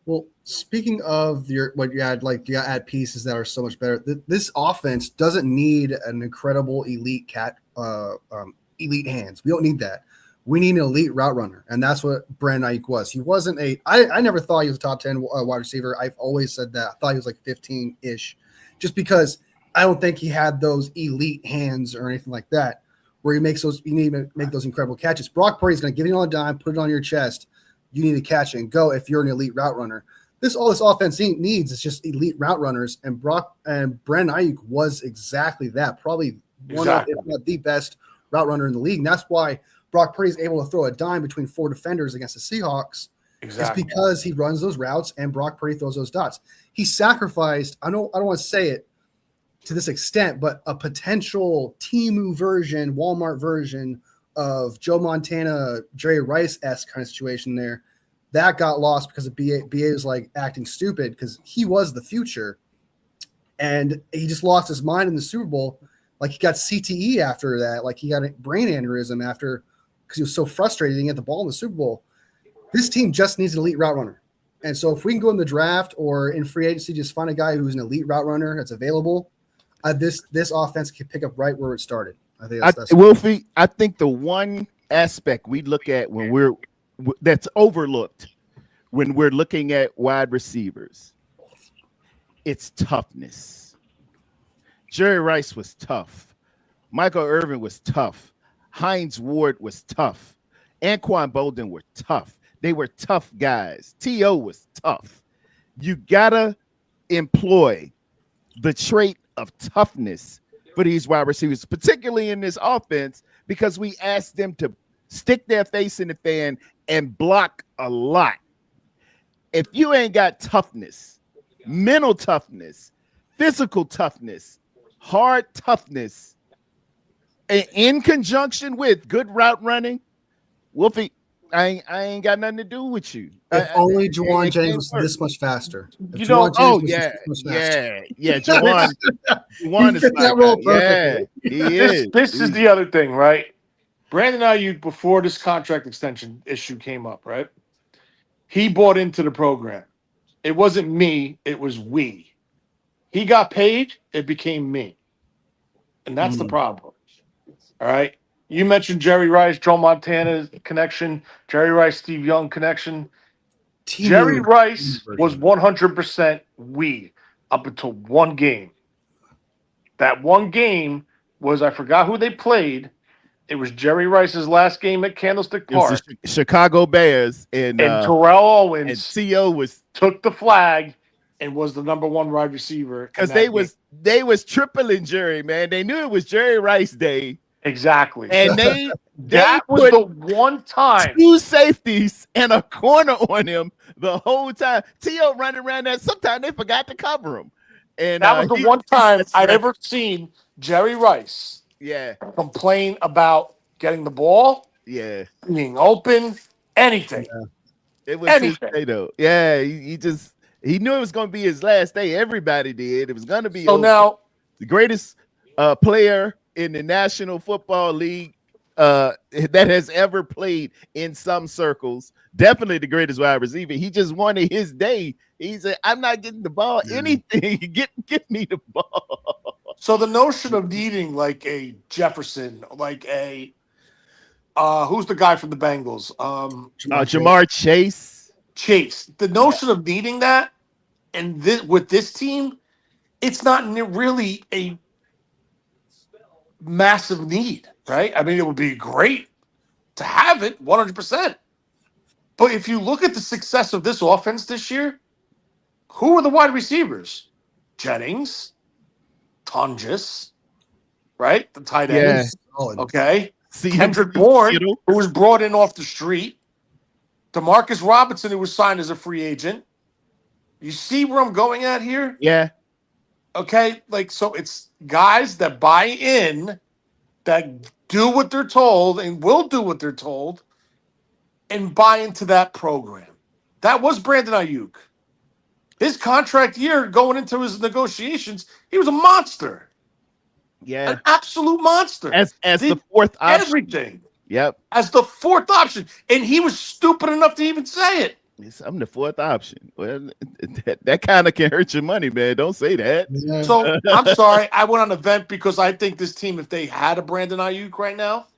well, speaking of what you had, like you add pieces that are so much better. This offense doesn't need an incredible elite hands. We don't need that. We need an elite route runner, and that's what Brandon Ayuk was. He wasn't I never thought he was a top 10 wide receiver. I've always said that. I thought he was like 15-ish, just because I don't think he had those elite hands or anything like that, where he makes those. You need to make those incredible catches. Brock Purdy is going to give you on a dime, put it on your chest. You need to catch it and go if you're an elite route runner. All this offense needs is just elite route runners, and Brandon Ayuk was exactly that. Probably one of, if not the best route runner in the league. And that's why Brock Purdy is able to throw a dime between 4 defenders against the Seahawks. Exactly. It's because he runs those routes and Brock Purdy throws those dots. He sacrificed, I don't want to say it to this extent, but a potential Temu version, Walmart version of Joe Montana, Jerry Rice-esque kind of situation there. That got lost because of BA was like acting stupid because he was the future. And he just lost his mind in the Super Bowl. Like he got CTE after that. Like he got a brain aneurysm after because he was so frustrated he didn't get the ball in the Super Bowl. This team just needs an elite route runner. And so if we can go in the draft or in free agency, just find a guy who's an elite route runner that's available, this offense can pick up right where it started. I think that's Wolfie, I think the one aspect we look at when that's overlooked when we're looking at wide receivers, it's toughness. Jerry Rice was tough. Michael Irvin was tough. Hines Ward was tough. Anquan Bolden were tough. They were tough guys. T.O. was tough. You gotta employ the trait of toughness for these wide receivers, particularly in this offense, because we asked them to stick their face in the fan and block a lot. If you ain't got toughness, mental toughness, physical toughness, hard toughness, in conjunction with good route running, Wolfie, I ain't got nothing to do with you. If only Juwan Jennings was this much faster. Yeah, Juwan is like that role perfectly. Yeah, he is. This is the other thing, right? Brandon Ayuk, before this contract extension issue came up, right? He bought into the program. It wasn't me, it was we. He got paid, it became me. And that's the problem. All right. You mentioned Jerry Rice, Joe Montana connection, Jerry Rice, Steve Young connection. Jerry Rice was 100% we up until one game. That one game was, I forgot who they played. It was Jerry Rice's last game at Candlestick Park. It was the Chicago Bears, and Terrell Owens and T.O. took the flag and was the number one wide receiver. Because they was tripling Jerry, man. They knew it was Jerry Rice Day. Exactly. And that was the one time 2 safeties and a corner on him the whole time. T.O. running around there. Sometimes they forgot to cover him. And that was the one time I'd ever seen Jerry Rice complain about getting the ball, being open, anything. Yeah. It was his day, though. Yeah, he knew it was going to be his last day. Everybody did. It was going to be now the greatest player in the National Football League that has ever played in some circles. Definitely the greatest wide receiver. He just wanted his day. He said, "I'm not getting the ball. Anything, get me the ball." So the notion of needing like a Jefferson, like a who's the guy from the Bengals? Jamar Chase. Chase. The notion of needing that and this with this team, it's not really a massive need, right? I mean, it would be great to have it 100%. But if you look at the success of this offense this year, who are the wide receivers? Jennings, Tonjes, right? The tight end. Yeah. Okay. See Kendrick Bourne, who was brought in off the street. Demarcus Robinson, who was signed as a free agent. You see where I'm going at here? Yeah. Okay. Like, so it's guys that buy in, that do what they're told and will do what they're told and buy into that program. That was Brandon Ayuk. His contract year going into his negotiations, he was a monster. Yeah. An absolute monster. As the fourth option. Everything. Yep. As the fourth option. And he was stupid enough to even say it. I'm the fourth option. Well, that kind of can hurt your money, man. Don't say that. Yeah. So I'm sorry. I went on a vent because I think this team, if they had a Brandon Ayuk right now,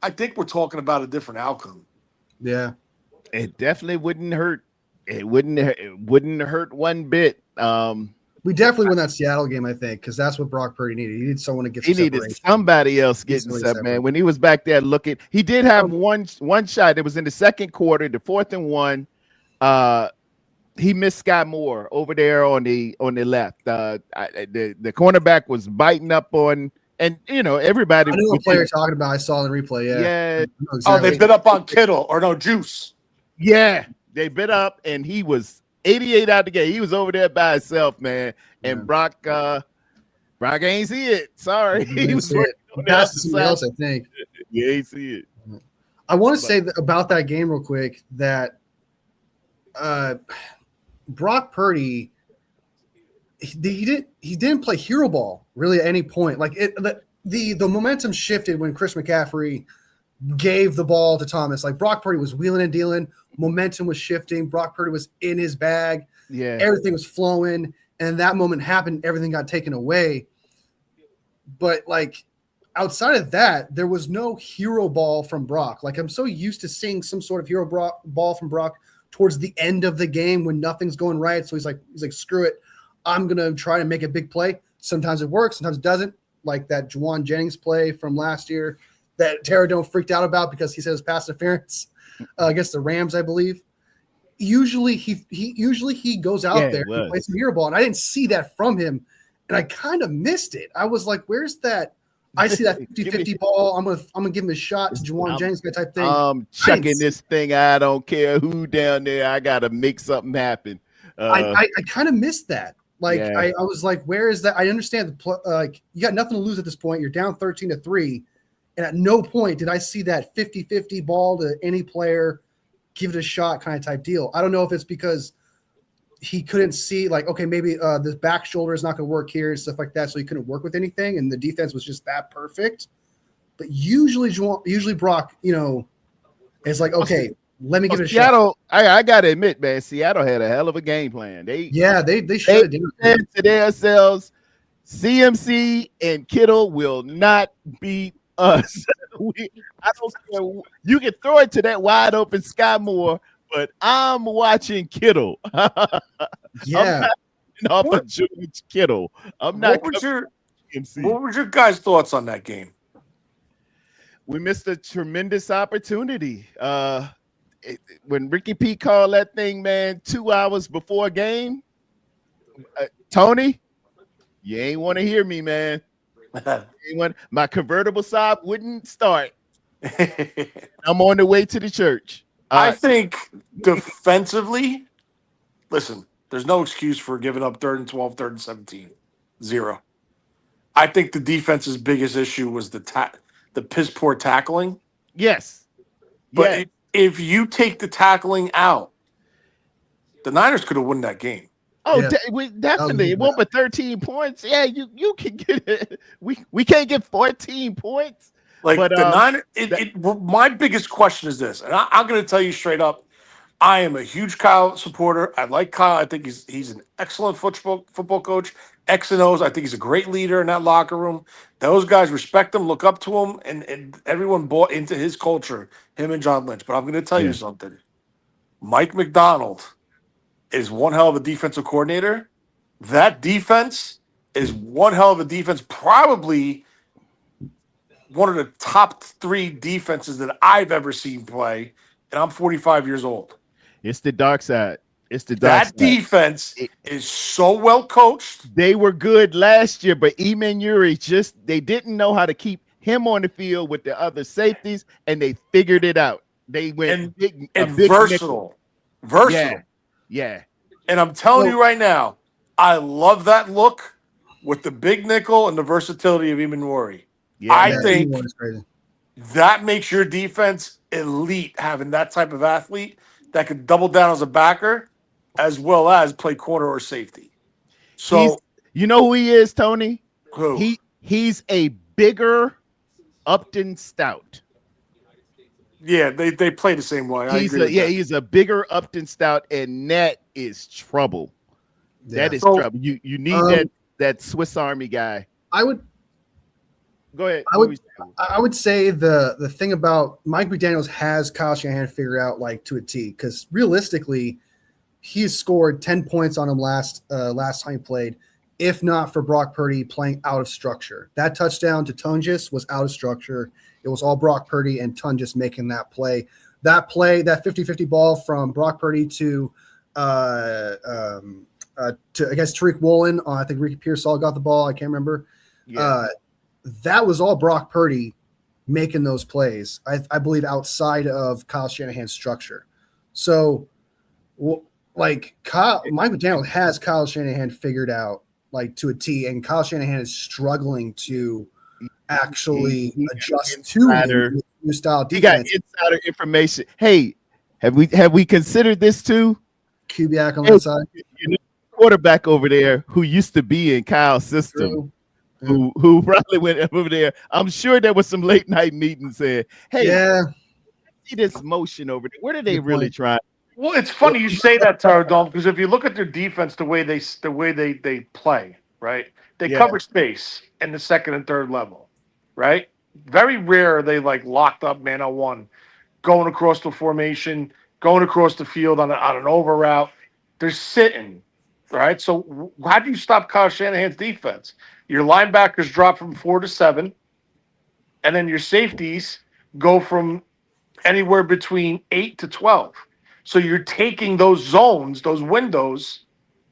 I think we're talking about a different outcome. Yeah. It definitely wouldn't hurt. It wouldn't hurt one bit. We definitely won that Seattle game, I think, because that's what Brock Purdy needed. He needed someone to get He needed somebody else getting stuff, man. When he was back there looking, he did have one shot. It was in the second quarter, the 4th and 1. He missed Sky Moore over there on the left. The cornerback was biting up on, and everybody. I know what player you're talking about. I saw the replay. Yeah. Yeah. Oh, they bit up on Kittle or no Juice. Yeah, they bit up, and he was 88 out the gate. He was over there by himself, man. And Brock ain't see it. Sorry, he was passed to somebody else, I think. Yeah, he see it. I want to say about that game real quick that Brock Purdy, he didn't play hero ball really at any point. Like the momentum shifted when Chris McCaffrey gave the ball to Thomas. Like Brock Purdy was wheeling and dealing. Momentum was shifting. Brock Purdy was in his bag. Yeah, everything was flowing, and that moment happened. Everything got taken away. But like outside of that, there was no hero ball from Brock. Like I'm so used to seeing some sort of hero ball from Brock towards the end of the game when nothing's going right. So he's like, screw it. I'm going to try to make a big play. Sometimes it works. Sometimes it doesn't. Like that Juwan Jennings play from last year that Tarrerdome freaked out about because he said it was pass interference against the Rams, I believe. Usually he goes out there and plays some hero ball. And I didn't see that from him. And I kind of missed it. I was like, where's that? I see that 50-50 ball. I'm gonna give him a shot to Juwan Jennings type thing. I'm checking this thing. I don't care who down there. I gotta make something happen. I kind of missed that. Like I was like, where is that? I understand like you got nothing to lose at this point. You're down 13-3, and at no point did I see that 50-50 ball to any player, give it a shot kind of type deal. I don't know if it's because he couldn't see, like, okay, maybe this back shoulder is not going to work here and stuff like that, so he couldn't work with anything, and the defense was just that perfect. But usually Brock, is like, okay, let me give it a Seattle, shot. I got to admit, man, Seattle had a hell of a game plan. They should have said to themselves, CMC and Kittle will not beat us. I don't care. You can throw it to that wide open Sky Moore, but I'm watching Kittle. Yeah. I'm not off of George Kittle. I'm not. What was your guys' thoughts on that game? We missed a tremendous opportunity. When Ricky P called that thing, man, 2 hours before game, Tony, you ain't want to hear me, man. My convertible side wouldn't start. I'm on the way to the church. I think defensively, listen, there's no excuse for giving up 3rd and 12, 3rd and 17. 0. I think the defense's biggest issue was the piss poor tackling. Yes. But if you take the tackling out, the Niners could have won that game. Oh, yeah. Definitely. It won't be 13 points. Yeah, you can get it. We can't get 14 points. Like, but the Niners, my biggest question is this, and I'm going to tell you straight up, I am a huge Kyle supporter. I like Kyle. I think he's an excellent football coach. X and O's. I think he's a great leader in that locker room. Those guys respect him, look up to him, and everyone bought into his culture. Him and John Lynch. But I'm going to tell you something. Mike McDonald is one hell of a defensive coordinator. That defense is one hell of a defense. Probably one of the top 3 defenses that I've ever seen play. And I'm 45 years old. It's the dark side. It's the dark side. That defense is so well coached. They were good last year, but Eman Uri they didn't know how to keep him on the field with the other safeties, and they figured it out. They went big versatile. Versatile. Yeah. And I'm telling you right now, I love that look with the big nickel and the versatility of Eman Uri. Yeah, I think that makes your defense elite, having that type of athlete that could double down as a backer as well as play corner or safety. So you know who he is, Tony? Who? He's a bigger Upton Stout. Yeah, they play the same way. He's a bigger Upton Stout, and that is trouble. Yeah. That is trouble. You need that Swiss Army guy. I would go ahead. I would say the thing about Mike McDaniels has Kyle Shanahan figured out like to a T, because realistically, he's scored 10 points on him last time he played, if not for Brock Purdy playing out of structure. That touchdown to Tungus was out of structure. It was all Brock Purdy and Tungus making that play. That 50-50 ball from Brock Purdy to I guess Tariq Woolen. I think Ricky Pearsall got the ball. I can't remember. Yeah. That was all Brock Purdy making those plays, I believe, outside of Kyle Shanahan's structure. So, like, Mike McDaniel has Kyle Shanahan figured out, like, to a T, and Kyle Shanahan is struggling to actually adjust to new style defense. He got insider information. Hey, have we considered this too? Kubiak on that side. Quarterback over there who used to be in Kyle's system. Who probably went over there. I'm sure there was some late night meetings saying, hey, see this motion over there. What are they really trying? Well, it's funny you say that, Tarrerdome, because if you look at their defense, the way they play, right? They cover space in the second and third level, right? Very rare are they like locked up man on one, going across the formation, going across the field on an over route. They're sitting, right? So how do you stop Kyle Shanahan's defense? Your linebackers drop from 4 to 7, and then your safeties go from anywhere between 8 to 12. So you're taking those zones, those windows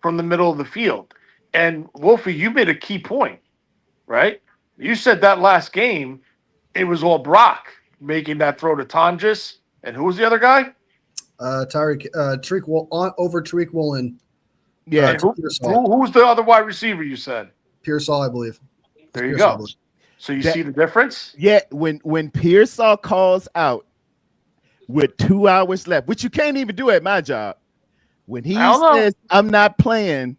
from the middle of the field. And Wolfie, you made a key point, right? You said that last game, it was all Brock making that throw to Tungus. And who was the other guy? Tariq Woolen. Yeah. Who's the other wide receiver you said? Pearsall, I believe. There you go. So you see the difference? Yeah, when Pearsall calls out with 2 hours left, which you can't even do at my job, when he says, I'm not playing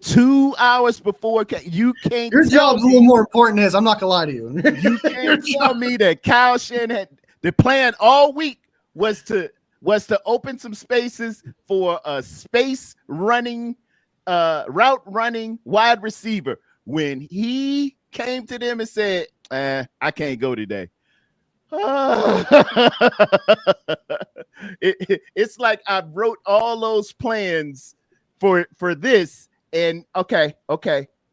2 hours before, you can't. Your job's a little more important than his. I'm not going to lie to you. You can't tell me that Kyle Shanahan, the plan all week was to open some spaces for a space running route running wide receiver. When he came to them and said, I can't go today. It's like I wrote all those plans for this, and okay.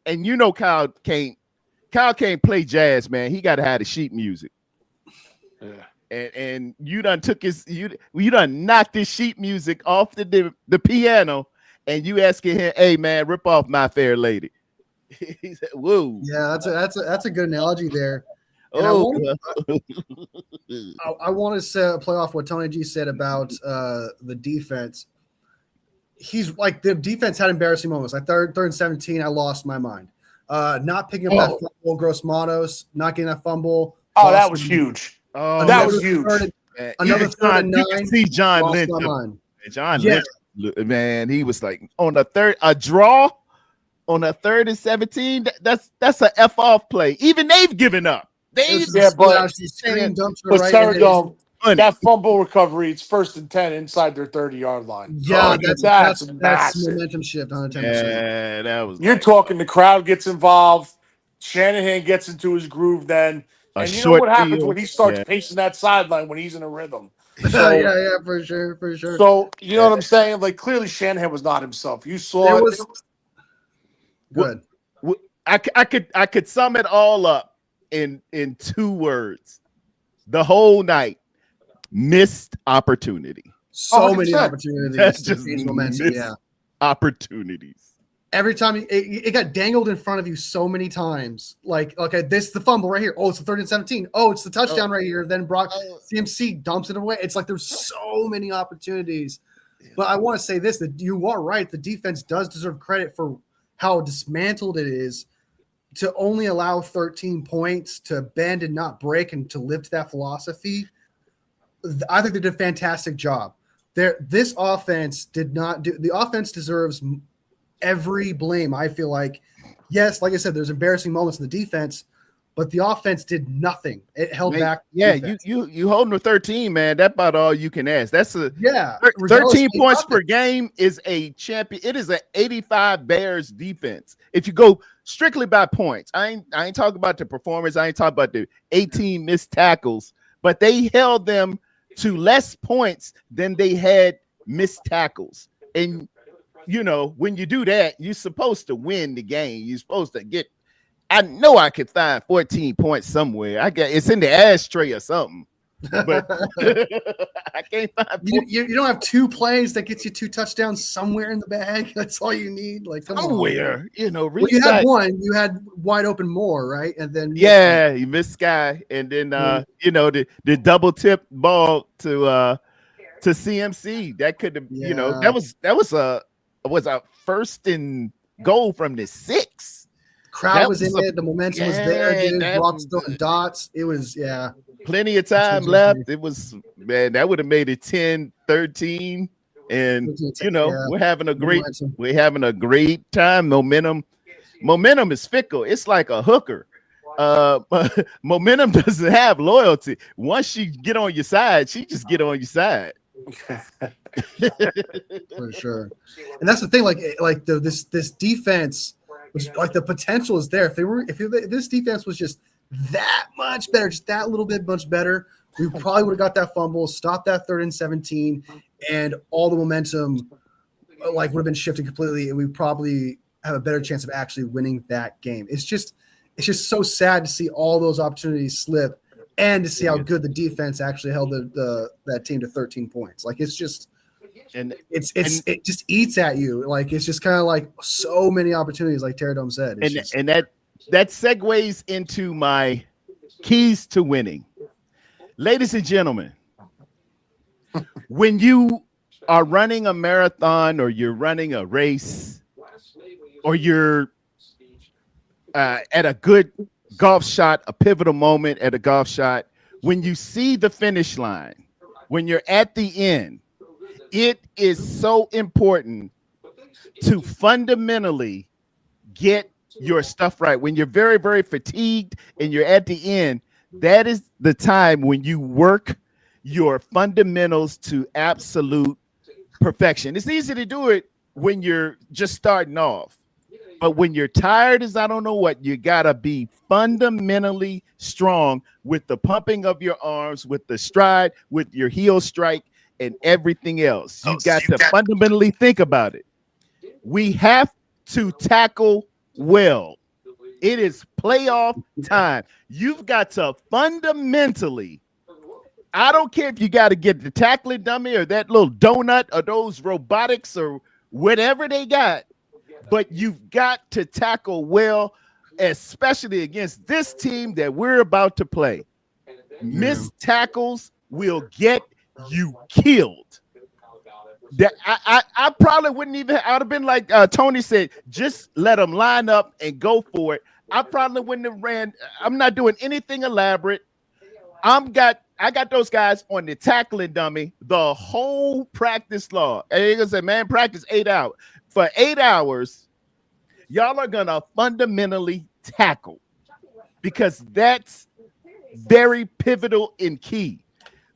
And you know Kyle can't play jazz, man. He gotta have the sheet music. Yeah. And you done took you done knocked his sheet music off the piano. And you asking him, "Hey man, rip off My Fair Lady." He said, "Whoa." Yeah, that's a good analogy there. And I want to play off what Tony G said about the defense. He's like, the defense had embarrassing moments. Like third and 17, I lost my mind. Not picking up that fumble, Gross Matos, not getting that fumble. Oh, that was huge. Oh, that was huge. Another third and 9. You can see John Lynch. John Lynch. Man, he was like on a draw on a 3rd and 17. That's a F off play. Even they've given up. But Tarrerdome, that fumble recovery, it's 1st and 10 inside their 30-yard line. Yeah, that's massive. momentum shift 110%. Yeah, that was. You're talking the crowd gets involved. Shanahan gets into his groove then. And you know what happens when he starts pacing that sideline when he's in a rhythm. So, yeah, for sure. So, you know what I'm saying? Like, clearly Shanahan was not himself. You saw It it. was good. I could sum it all up in 2 words. The whole night, missed opportunity. So 100%. many opportunities to Just change momentum. Yeah. Opportunities. Every time it got dangled in front of you so many times. Like, okay, this is the fumble right here. Oh, it's the 3rd and 17. Oh, it's the touchdown right here. Then Brock CMC dumps it away. It's like there's so many opportunities. But I want to say this, that you are right. The defense does deserve credit for how dismantled it is to only allow 13 points, to bend and not break, and to live to that philosophy. I think they did a fantastic job. This offense did not do. The offense deserves every blame. I feel like, yes, like I said, there's embarrassing moments in the defense, but the offense did nothing. It held back. Yeah, you holding the 13, man. That's about all you can ask. That's 13 points per game is a champion. It is an 85 Bears defense. If you go strictly by points, I ain't talking about the performance. I ain't talking about the 18 missed tackles, but they held them to less points than they had missed tackles. And you know, when you do that, you're supposed to win the game. You're supposed to get. I know I could find 14 points somewhere. It's in the ashtray or something, but I can't find. You don't have 2 plays that gets you 2 touchdowns somewhere in the bag. That's all you need. Like somewhere, on. You know. Well, you had one. You had wide open more, right? And then you missed Sky, and then you know the double tip ball to CMC. That could have you know that was a 1st and goal from the 6. Crowd was in it. The momentum was there, dude. Brock's throwing dots. It was, plenty of time left. It was, man, that would have made it 10-13. And, you know, we're having a great time. Momentum is fickle. It's like a hooker. Momentum doesn't have loyalty. Once she get on your side, she just get on your side. For sure. And that's the thing, like this defense was like, the potential is there. If this defense was just that much better, just that little bit much better, we probably would have got that fumble, stopped that 3rd and 17, and all the momentum like would have been shifted completely, and we probably have a better chance of actually winning that game. It's just so sad to see all those opportunities slip, and to see how good the defense actually held that team to 13 points. Like, it's just, and it just eats at you. Like, it's just kind of like so many opportunities, like Tarrerdome said. And that segues into my keys to winning. Ladies and gentlemen, when you are running a marathon, or you're running a race, or you're at a good golf shot, a pivotal moment at a golf shot, when you see the finish line, when you're at the end, it is so important to fundamentally get your stuff right. When you're very, very fatigued and you're at the end, that is the time when you work your fundamentals to absolute perfection. It's easy to do it when you're just starting off, but when you're tired as I don't know what, you gotta be fundamentally strong with the pumping of your arms, with the stride, with your heel strike, and everything else. You got to fundamentally think about it. We have to tackle well. It is playoff time. You've got to fundamentally, I don't care if you got to get the tackling dummy or that little donut or those robotics or whatever they got, but you've got to tackle well, especially against this team that we're about to play. Missed tackles will get you killed. That I probably wouldn't even. I would have been like Tony said, just let them line up and go for it. I probably wouldn't have ran. I'm not doing anything elaborate. I got those guys on the tackling dummy the whole practice log. And they're gonna say, man, practice 8 hours. For 8 hours, y'all are gonna fundamentally tackle, because that's very pivotal and key.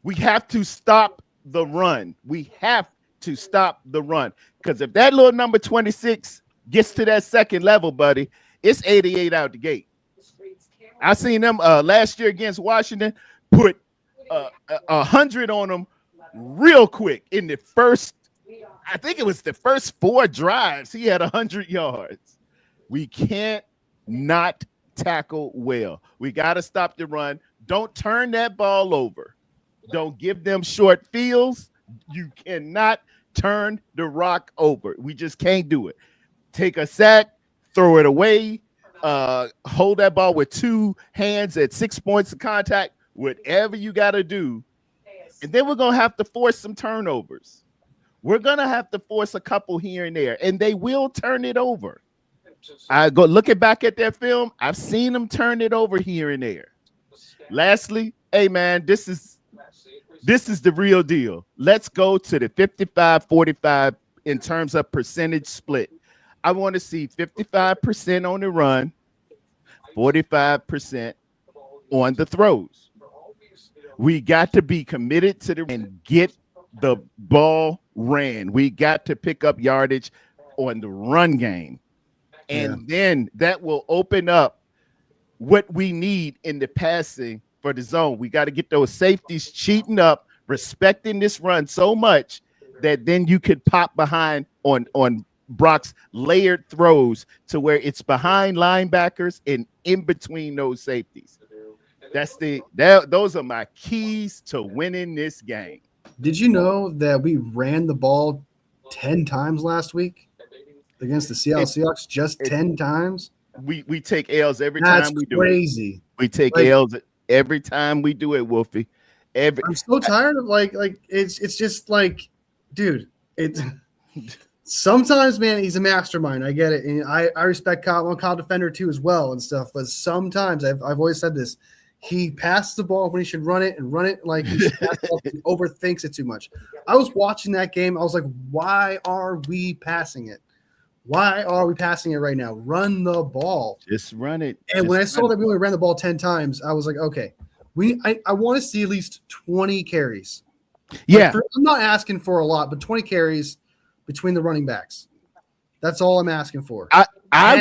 We have to stop the run. We have to stop the run. Because if that little number 26 gets to that second level, buddy, it's 88 out the gate. I seen them last year against Washington put 100 on them real quick in the first. I think it was the first 4 drives. He had 100 yards. We can't not tackle well. We got to stop the run. Don't turn that ball over. Don't give them short fields. You cannot turn the rock over. We just can't do it. Take a sack, throw it away, hold that ball with 2 hands at 6 points of contact, whatever you got to do. And then we're going to have to force some turnovers. We're going to have to force a couple here and there, and they will turn it over. I go looking back at that film. I've seen them turn it over here and there. Lastly, hey, man, this is the real deal. Let's go to the 55-45 in terms of percentage split. I want to see 55% on the run, 45% on the throws. We got to be committed to the and get the ball ran. We got to pick up yardage on the run game. And then that will open up what we need in the passing for the zone. We got to get those safeties cheating up, respecting this run so much that then you could pop behind on Brock's layered throws to where it's behind linebackers and in between those safeties. Those are my keys to winning this game. Did you know that we ran the ball 10 times last week against the Seattle Seahawks? Just 10 times. We take L's every time we do it. That's crazy. We take L's every time we do it, Wolfie. I'm so tired of it's just like, dude, it's sometimes, man, he's a mastermind. I get it. And I respect Kyle. I'm a Kyle defender too as well and stuff. But sometimes I've always said this. He passes the ball when he should run it like he should pass the ball. He overthinks it too much. I was watching that game. I was like, why are we passing it? Why are we passing it right now? Run the ball. Just run it. And when I saw that we only ran the ball 10 times, I was like, okay, I want to see at least 20 carries. Yeah. I'm not asking for a lot, but 20 carries between the running backs. That's all I'm asking for. I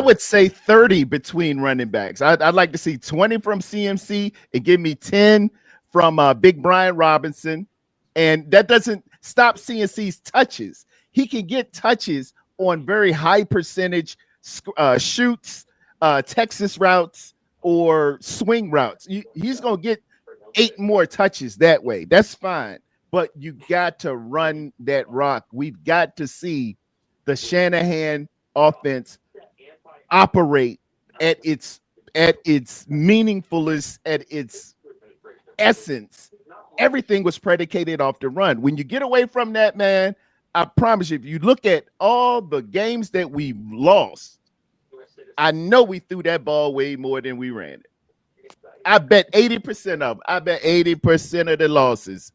would say 30 between running backs. I'd like to see 20 from CMC and give me 10 from Big Brian Robinson. And that doesn't stop CMC's touches. He can get touches on very high percentage shoots, Texas routes, or swing routes. He's going to get 8 more touches that way. That's fine. But you got to run that rock. We've got to see the Shanahan offense operate at its meaningfulness, at its essence. Everything was predicated off the run. When you get away from that, man, I promise you, if you look at all the games that we lost, I know we threw that ball way more than we ran it. I bet 80% of them. I bet 80% of the losses,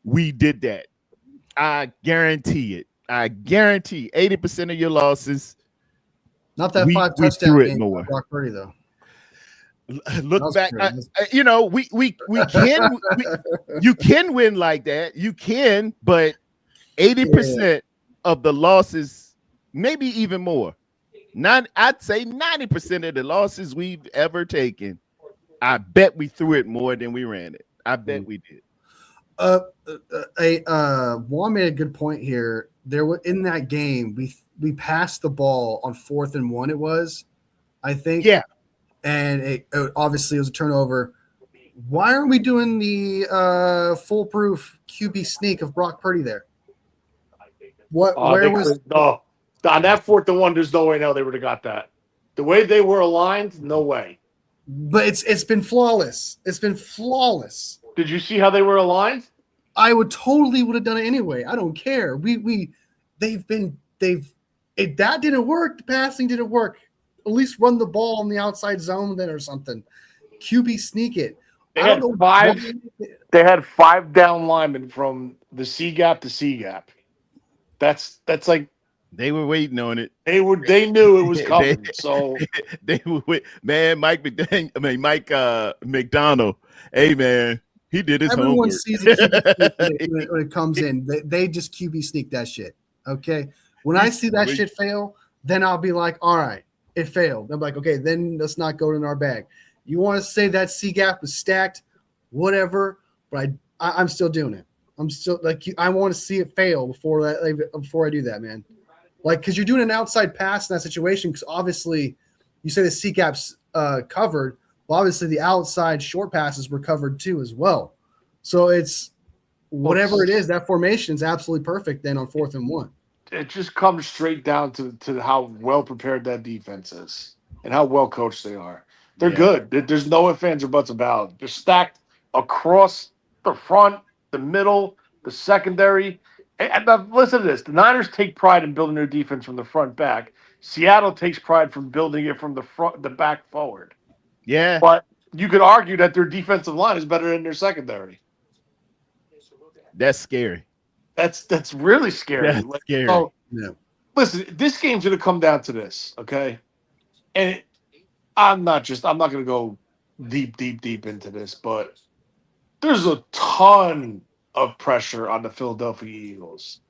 we did that. I guarantee it. I guarantee 80% of your losses. Not that 5 touchdown game more. Brock Purdy, though. Look back, we can you can win like that. You can, but 80% of the losses, maybe even more. I'd say 90% of the losses we've ever taken, I bet we threw it more than we ran it. I bet we did. Juan made a good point here. There was in that game, we passed the ball on 4th and 1. It was, I think, and it obviously was a turnover. Why aren't we doing the foolproof QB sneak of Brock Purdy there? Where was on that 4th and 1? There's no way now they would have got that. The way they were aligned, no way. But it's been flawless. It's been flawless. Did you see how they were aligned? I would have done it anyway. I don't care. If that didn't work, the passing didn't work. At least run the ball in the outside zone then or something. QB sneak it. They had 5 down linemen from the C gap to C gap. That's like they were waiting on it. They knew it was coming. So they were man, Mike McDonald. Hey man, He did his Everyone homework. sees a QB sneak when it comes in. They just QB sneak that shit. Okay. When I see that shit fail, then I'll be like, all right, it failed. I'm like, okay, then let's not go in our bag. You want to say that C gap was stacked, whatever, but I'm still doing it. I'm still like, I want to see it fail before I do that, man. Like, because you're doing an outside pass in that situation, because obviously you say the C gap's covered. Well, obviously the outside short passes were covered too as well. So it's whatever it is, that formation is absolutely perfect then on 4th and 1. It just comes straight down to how well prepared that defense is and how well coached they are. They're good. There's no ifs, ands, or buts about it. They're stacked across the front, the middle, the secondary. And now listen to this. The Niners take pride in building their defense from the front back. Seattle takes pride from building it from the back forward. Yeah. But you could argue that their defensive line is better than their secondary. That's scary. That's really scary. That's scary. So, Yeah. listen, this game's going to come down to this, okay? And I'm not going to go deep into this, but there's a ton of pressure on the Philadelphia Eagles.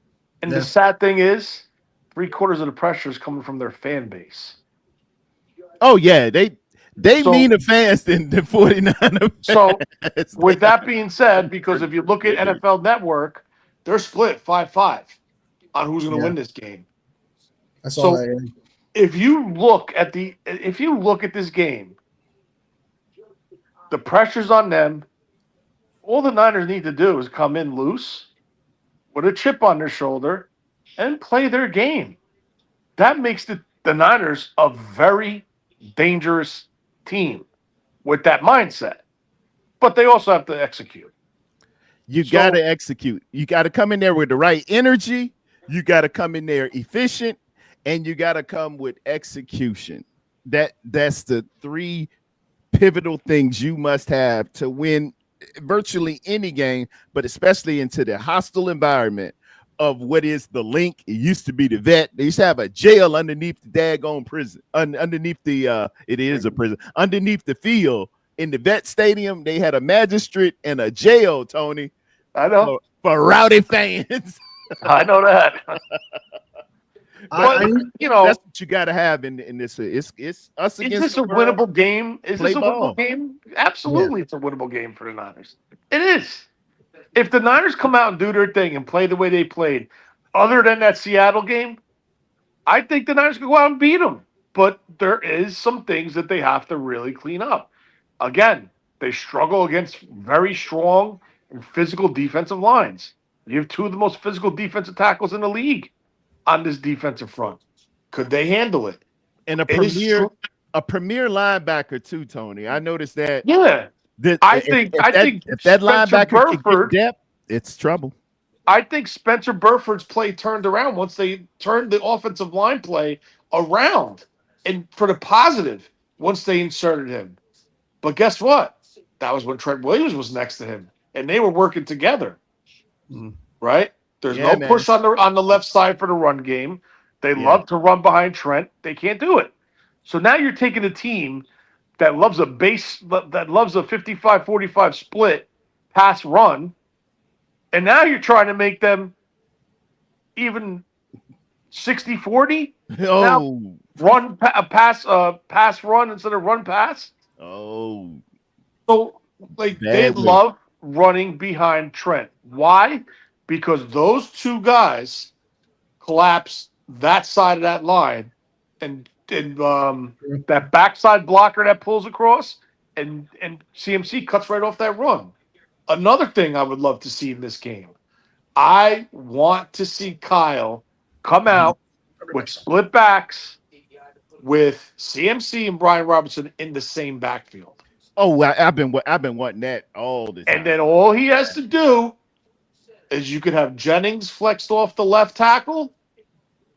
And the sad thing is, 3/4 of the pressure is coming from their fan base. Oh, yeah. They mean the fans than the 49ers. So, with that being said, because if you look at NFL Network, they're split 5-5 on who's going to win this game. I saw that. Yeah. If you look at this game, the pressure's on them. All the Niners need to do is come in loose with a chip on their shoulder and play their game. That makes the Niners a very dangerous team with that mindset. But they also have to execute. You got to execute. You got to come in there with the right energy. You got to come in there efficient, and you got to come with execution. That's the 3 pivotal things you must have to win virtually any game, but especially into the hostile environment of what is the link. It used to be the vet. They used to have a jail underneath the daggone prison, underneath the it is a prison, underneath the field. In the vet stadium, they had a magistrate and a jail, Tony. I know. For rowdy fans. I know that. But, that's what you got to have in this. It's us against. Is this a winnable game? Is this a ball. winnable game? Absolutely, It's a winnable game for the Niners. It is. If the Niners come out and do their thing and play the way they played, other than that Seattle game, I think the Niners can go out and beat them. But there is some things that they have to really clean up. Again, they struggle against very strong and physical defensive lines. You have 2 of the most physical defensive tackles in the league on this defensive front. Could they handle it? And a premier linebacker too, Tony. I noticed that. Yeah. I think if that linebacker can get depth, it's trouble. I think Spencer Burford's play turned around once they turned the offensive line play around and for the positive once they inserted him. But guess what? That was when Trent Williams was next to him, and they were working together. Right? There's no push on the left side for the run game. They love to run behind Trent. They can't do it. So now you're taking a team that loves a 55-45 split pass run, and now you're trying to make them even 60-40. Oh, now run pass run instead of run pass. Oh, so they love running behind Trent. Why? Because those 2 guys collapse that side of that line, and that backside blocker that pulls across, and CMC cuts right off that run. Another thing I would love to see in this game, I want to see Kyle come out with split backs with CMC and Brian Robinson in the same backfield. Oh, I've been wanting that all the time. And then all he has to do is you could have Jennings flexed off the left tackle.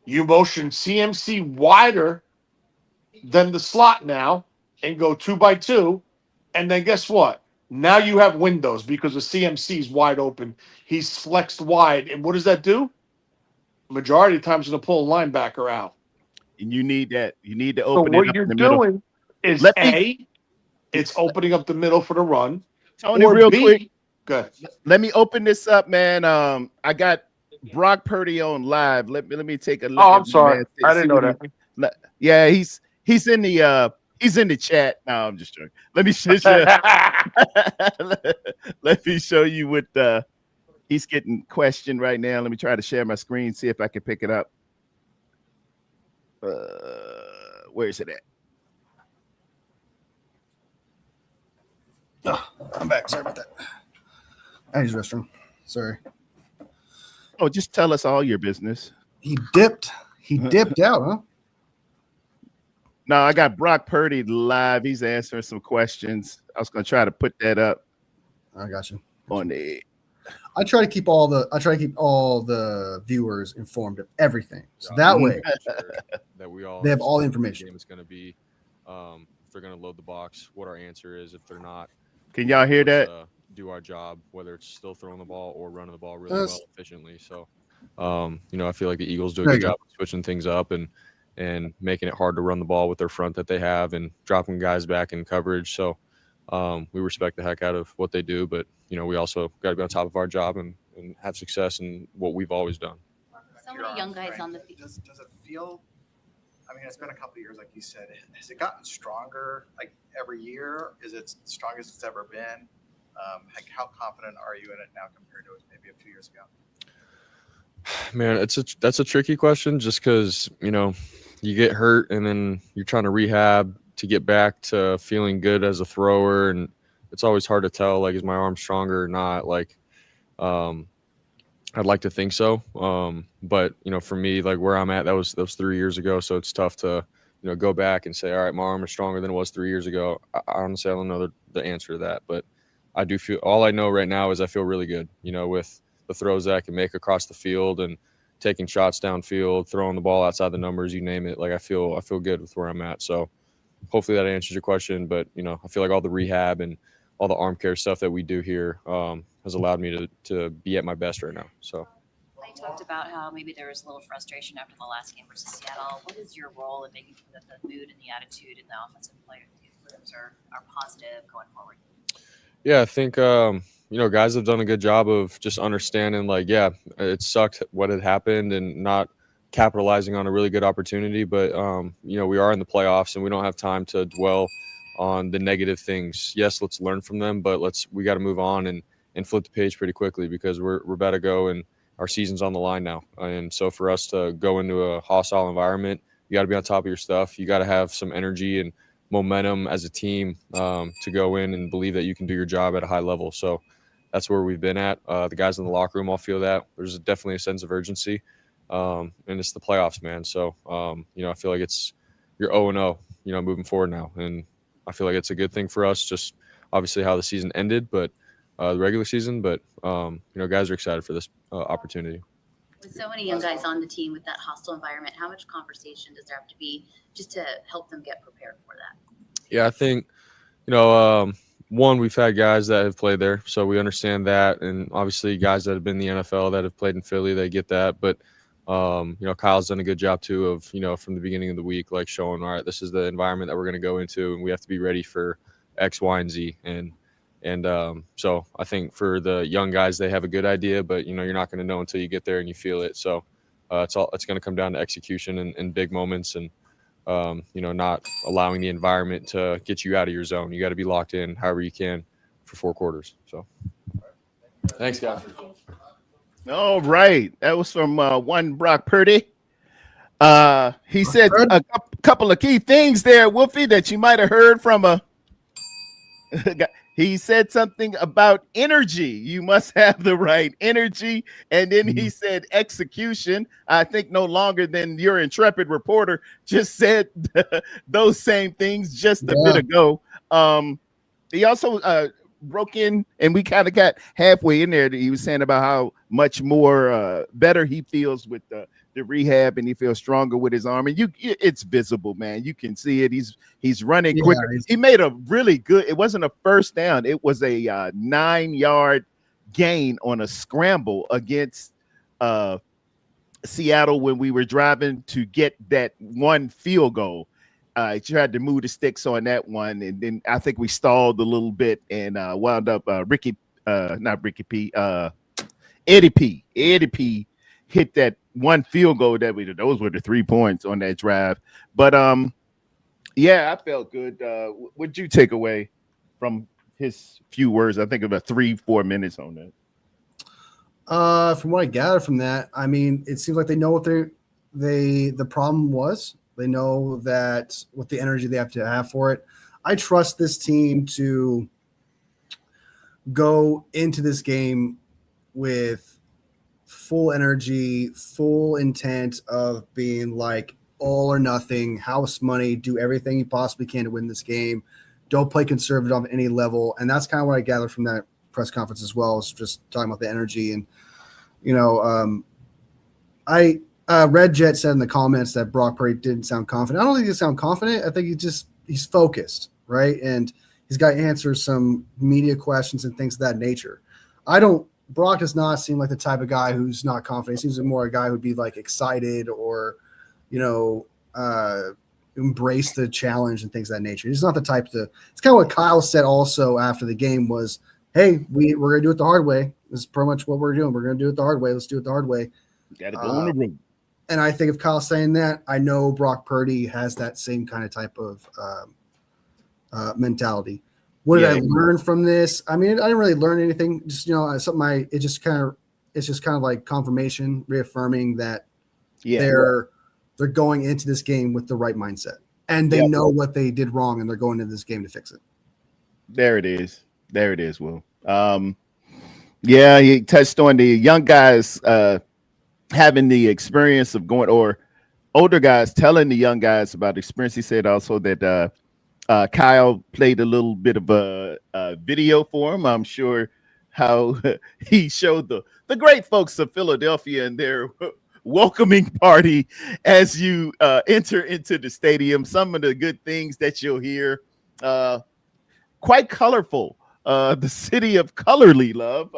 You motion CMC wider than the slot now and go 2x2. And then guess what? Now you have windows because the CMC is wide open. He's flexed wide. And what does that do? Majority of the time, it's going to pull a linebacker out. And you need that. You need to open it up. What you're in the middle. doing is it's opening up the middle for the run. Tony, or real B, quick. Good. Let me open this up, man. I got Brock Purdy on live. Let me take a look Oh, at I'm my sorry. man. I See didn't know what that. yeah, he's in the chat. No, I'm just joking. Let me let me show you what he's getting questioned right now. Let me try to share my screen, see if I can pick it up. Where is it at? Oh, I'm back. Sorry about that. I use the restroom. Sorry. Oh, just tell us all your business. He dipped. He dipped out, huh? No, I got Brock Purdy live. He's answering some questions. I was going to try to put that up. I got you. On the. I try to keep all the viewers informed of everything. So that way that we all they have all the information. Game is going to be if they're going to load the box, what our answer is. If they're not, can y'all hear that? Do our job, whether it's still throwing the ball or running the ball really well efficiently. So, I feel like the Eagles do a good job of switching things up and making it hard to run the ball with their front that they have and dropping guys back in coverage. So we respect the heck out of what they do, but we also got to be on top of our job and have success in what we've always done. So many young guys on the field. Does it feel? I mean, it's been a couple of years, like you said. Has it gotten stronger like every year? Is it the strongest it's ever been? How confident are you in it now compared to maybe a few years ago? Man, that's a tricky question just because, you get hurt and then you're trying to rehab to get back to feeling good as a thrower. And it's always hard to tell, like, is my arm stronger or not? Like, I'd like to think so. But, for me, like where I'm at, that was 3 years ago. So it's tough to, go back and say, all right, my arm is stronger than it was 3 years ago. I honestly, I don't know the answer to that, but I do feel, all I know right now is I feel really good, with the throws that I can make across the field and taking shots downfield, throwing the ball outside the numbers, you name it. Like I feel good with where I'm at. So hopefully that answers your question. But, I feel like all the rehab and all the arm care stuff that we do here has allowed me to be at my best right now. So. I talked about how maybe there was a little frustration after the last game versus Seattle. What is your role in making sure that the mood and the attitude and the offensive players are positive going forward? Yeah, I think, guys have done a good job of just understanding, like, yeah, it sucked what had happened and not capitalizing on a really good opportunity. But, we are in the playoffs and we don't have time to dwell on the negative things. Yes, let's learn from them, but we got to move on and flip the page pretty quickly because we're about to go and our season's on the line now. And so for us to go into a hostile environment, you got to be on top of your stuff. You got to have some energy and momentum as a team to go in and believe that you can do your job at a high level. So that's where we've been at. The guys in the locker room all feel that. There's definitely a sense of urgency, and it's the playoffs, man. So, I feel like you're 0-0, moving forward now. And I feel like it's a good thing for us, just obviously how the season ended, but the regular season. But, guys are excited for this opportunity. With so many young guys on the team with that hostile environment, how much conversation does there have to be just to help them get prepared for that? Yeah, I think, one, we've had guys that have played there, so we understand that. And obviously guys that have been in the NFL that have played in Philly, they get that. But, Kyle's done a good job too of, from the beginning of the week, like showing, all right, this is the environment that we're going to go into and we have to be ready for X, Y, and Z. And so I think for the young guys, they have a good idea, but, you're not going to know until you get there and you feel it. So it's going to come down to execution and big moments and, not allowing the environment to get you out of your zone. You got to be locked in however you can for 4 quarters. So thanks, guys. All right. That was from one Brock Purdy. He said a couple of key things there, Wolfie, that you might have heard from he said something about energy. You must have the right energy. And then he said execution. I think no longer than your intrepid reporter just said those same things just a bit ago. He also broke in, and we kind of got halfway in there. He was saying about how much more better he feels with the rehab, and he feels stronger with his arm. And it's visible, man. You can see it. He's running quicker. He made a really good. It wasn't a first down. It was a 9-yard gain on a scramble against Seattle when we were driving to get that one field goal. He tried to move the sticks on that one, and then I think we stalled a little bit and wound up Ricky not Ricky P, Eddie P. Eddie P hit that one field goal those were the 3 points on that drive. But yeah, I felt good. What'd you take away from his few words? I think about 3-4 minutes on that. From what I gather from that, I mean, it seems like they know what the problem was. They know that what the energy they have to have for it. I trust this team to go into this game with full energy, full intent of being like all or nothing, house money, do everything you possibly can to win this game. Don't play conservative on any level. And that's kind of what I gathered from that press conference as well, is just talking about the energy. And, Red Jet said in the comments that Brock Purdy didn't sound confident. I don't think he sound confident. I think he's focused, right? And he's got to answer some media questions and things of that nature. Brock does not seem like the type of guy who's not confident. He seems more a guy who'd be like excited or, embrace the challenge and things of that nature. He's not the type to. It's kind of what Kyle said also after the game was, "Hey, we're gonna do it the hard way. This is pretty much what we're doing. We're gonna do it the hard way. Let's do it the hard way." Got to go on the road. And I think if Kyle's saying that, I know Brock Purdy has that same kind of type of mentality. What did I learn from this? I mean, I didn't really learn anything. Just something. It's just kind of like confirmation, reaffirming that they're going into this game with the right mindset, and they know what they did wrong, and they're going into this game to fix it. There it is. Will. He touched on the young guys having the experience of going, or older guys telling the young guys about the experience. He said also that Kyle played a little bit of a video for him. I'm sure how he showed the great folks of Philadelphia and their welcoming party as you enter into the stadium. Some of the good things that you'll hear, quite colorful. The city of colorly love.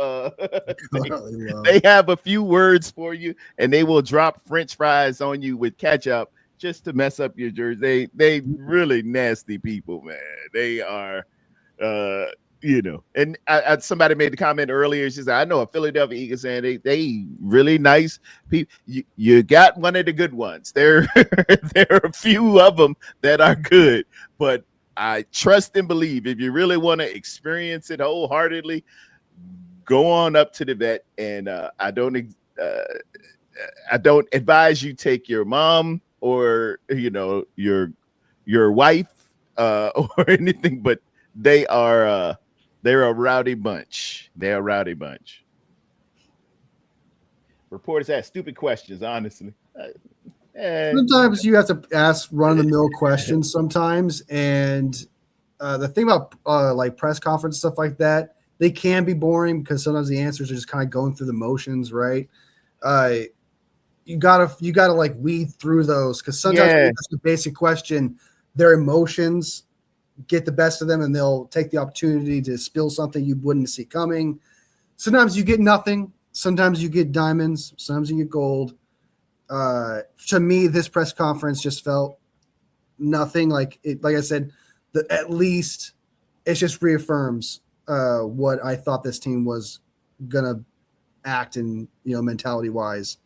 They have a few words for you, and they will drop French fries on you with ketchup just to mess up your jersey. They really nasty people, man. They are, And somebody made the comment earlier. She said, "I know a Philadelphia Eagles fan. They really nice people. You got one of the good ones. There are a few of them that are good, but I trust and believe if you really want to experience it wholeheartedly, go on up to the vet. And I don't advise you take your mom or your wife or anything, but they're a rowdy bunch. They're a rowdy bunch. Reporters ask stupid questions, honestly. Sometimes you have to ask run-of-the-mill questions sometimes, and the thing about like press conference stuff like that, they can be boring because sometimes the answers are just kind of going through the motions, right? You gotta like weed through those because sometimes when you ask a basic question, their emotions get the best of them, and they'll take the opportunity to spill something you wouldn't see coming. Sometimes you get nothing. Sometimes you get diamonds. Sometimes you get gold. To me, this press conference just felt nothing like it. Like I said, at least it just reaffirms what I thought this team was gonna act in, mentality wise.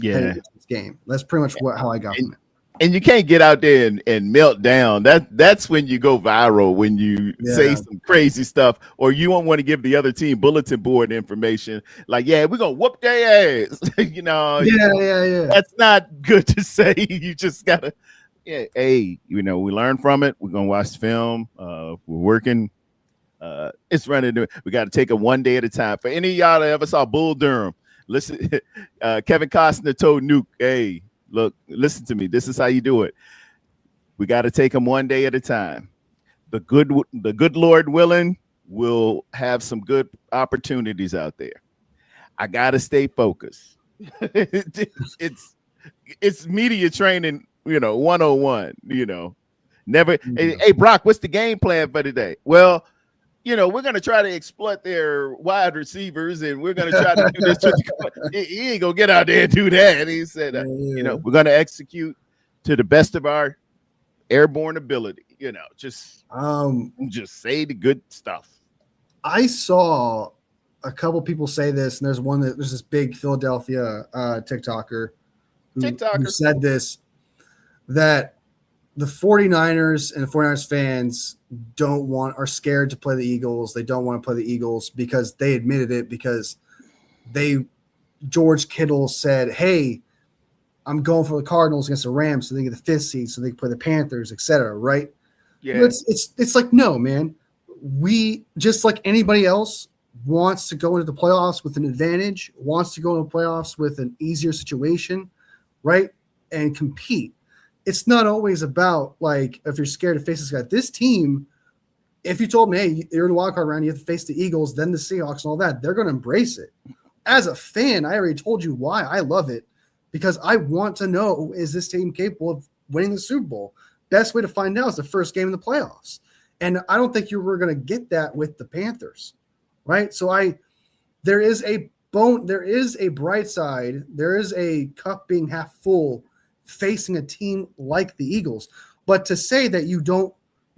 Yeah, this game. That's pretty much how I got from it. And you can't get out there and melt down. That's when you go viral, when you say some crazy stuff, or you don't want to give the other team bulletin board information. Like, we're gonna whoop their ass. That's not good to say. You just gotta, we learn from it. We're gonna watch film. We're working. It's running. We got to take it one day at a time. For any of y'all that ever saw Bull Durham, listen. Kevin Costner told Nuke, "Hey, look, listen to me. This is how you do it. We got to take them one day at a time. The good Lord willing, we'll have some good opportunities out there. I got to stay focused." It's media training, 101. Never. Hey, Brock, what's the game plan for today? Well, we're going to try to exploit their wide receivers, and we're going to try to do this. He ain't going to get out there and do that. He said, we're going to execute to the best of our airborne ability. Just say the good stuff. I saw a couple people say this, and there's this big Philadelphia TikToker who said this, that the 49ers and the 49ers fans are scared to play the Eagles. They don't want to play the Eagles because they admitted it, because George Kittle said, hey, I'm going for the Cardinals against the Rams so they get the 5th seed so they can play the Panthers, etc. Right? Yeah. It's like, no, man. We, just like anybody else, wants to go into the playoffs with an advantage, wants to go into the playoffs with an easier situation, right? And compete. It's not always about, like, if you're scared to face this guy. This team, if you told me, hey, you're in the wild card round, you have to face the Eagles, then the Seahawks and all that, they're going to embrace it. As a fan, I already told you why I love it, because I want to know, is this team capable of winning the Super Bowl? Best way to find out is the first game in the playoffs. And I don't think you were going to get that with the Panthers, right? So there is a bright side. There is a cup being half full facing a team like the Eagles. But to say that you're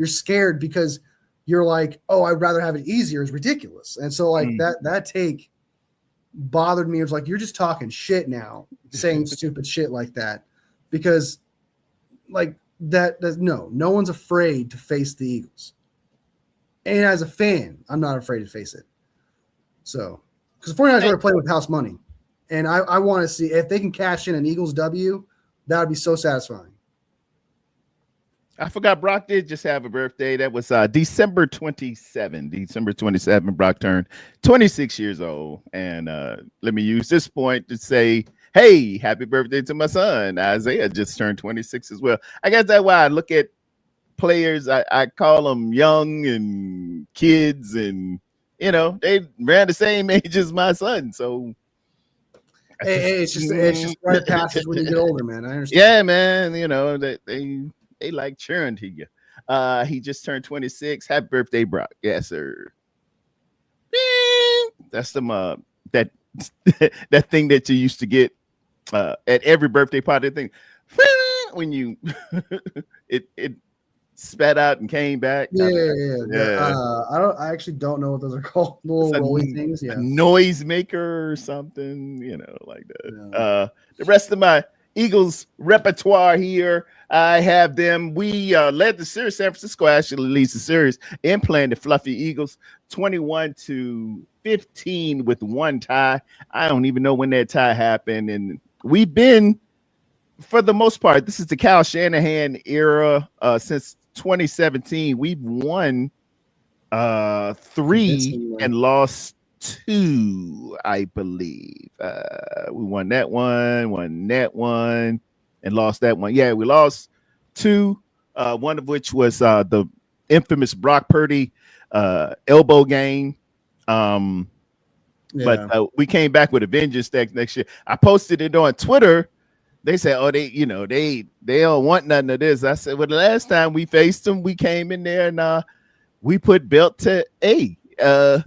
scared because you're like, oh, I'd rather have it easier is ridiculous. And so like that take bothered me. It was like, you're just talking shit now, saying stupid shit like that, because like no one's afraid to face the Eagles. And as a fan, I'm not afraid to face it. So, because the 49ers are playing with house money, and I want to see if they can cash in an Eagles W. That would be so satisfying. I forgot Brock did just have a birthday. That was December 27. December 27, Brock turned 26 years old. And let me use this point to say, hey, happy birthday to my son. Isaiah just turned 26 as well. I guess that's why I look at players, I call them young and kids, and, you know, they ran the same age as my son. So hey, it's just right passes when you get older, man. I understand. Yeah, man. You know, they like cheering to you. He just turned 26. Happy birthday, Brock. Yes, sir. That's the that that thing that you used to get at every birthday party thing. When you it spat out and came back. Yeah. I actually don't know what those are called. Little rolling things. Yeah. A noise maker or something, you know, like that. Yeah. The rest of my Eagles repertoire here, I have them. We led the series. San Francisco actually leads the series in playing the Fluffy Eagles 21-15 with one tie. I don't even know when that tie happened. And we've been, for the most part, this is the Kyle Shanahan era since 2017. We've won 3 and lost 2, I believe. We won that one, and lost that one. Yeah, we lost 2, one of which was the infamous Brock Purdy elbow game. But we came back with a vengeance next year. I posted it on Twitter. They said, "Oh, they don't want nothing of this." I said, "Well, the last time we faced them, we came in there and we put belt to A." And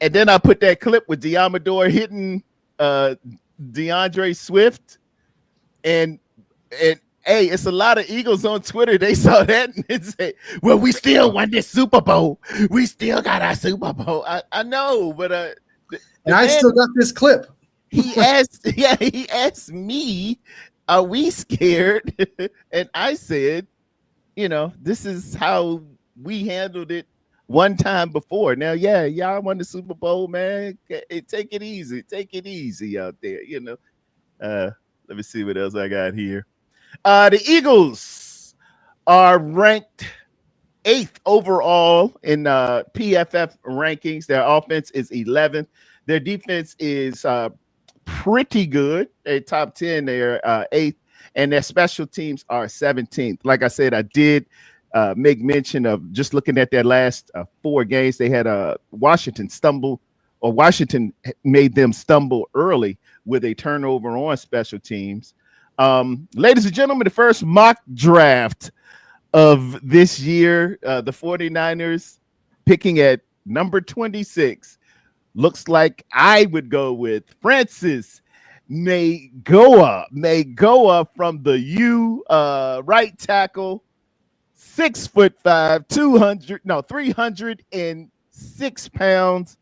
then I put that clip with Diamador hitting DeAndre Swift, and hey, it's a lot of Eagles on Twitter. They saw that and said, "Well, we still won this Super Bowl. We still got our Super Bowl." I know, but and I still got this clip. He asked me, "Are we scared?" And I said, "You know, this is how we handled it one time before. Now, yeah, y'all won the Super Bowl, man. Take it easy out there, you know." Let me see what else I got here. The Eagles are ranked 8th overall in PFF rankings. Their offense is 11th. Their defense is pretty good. They're top 10. They're 8th, and their special teams are 17th. Like I said, I did make mention of just looking at their last 4 games. They had Washington made them stumble early with a turnover on special teams. Ladies and gentlemen, the first mock draft of this year, the 49ers picking at number 26. Looks like I would go with Francis Magoa from the U, right tackle, 6'5", 306 pounds.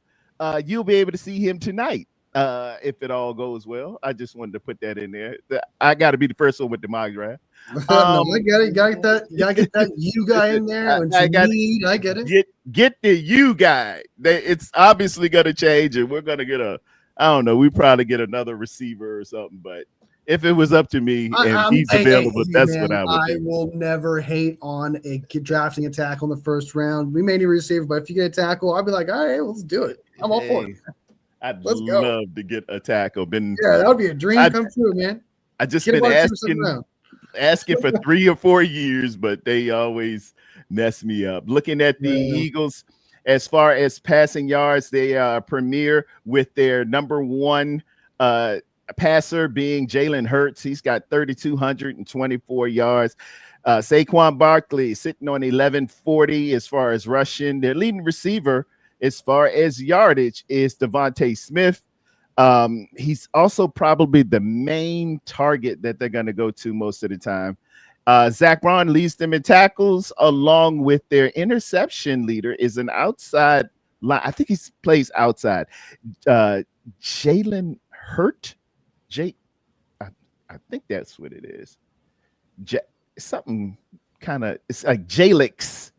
you'll be able to see him tonight if it all goes well. I just wanted to put that in there. I got to be the first one with the mock draft. No, I get it. You gotta get that. You gotta get that you guy in there. When I you got need, I get it. get the you guy. It's obviously going to change, and we're going to get I don't know. We probably get another receiver or something. But if it was up to me and he's available, that's what I would I do. will never hate on drafting a tackle in the first round. We may need a receiver, but if you get a tackle, I'll be like, all right, let's do it. I'm all for it. I'd Let's go. love to get a tackle. Yeah, that would be a dream come true, man. I just Get been asking for 3 or 4 years, but they always mess me up. Looking at the Eagles, as far as passing yards, they are premier with their number one passer being Jalen Hurts. He's got 3,224 yards. Saquon Barkley sitting on 1,140 as far as rushing. Their leading receiver as far as yardage is Devontae Smith. He's also probably the main target that they're going to go to most of the time. Zach Braun leads them in tackles, along with their interception leader is an outside line. I think he plays outside. Jalen Hurt. I think that's what it is. Something kind of, it's like Jalix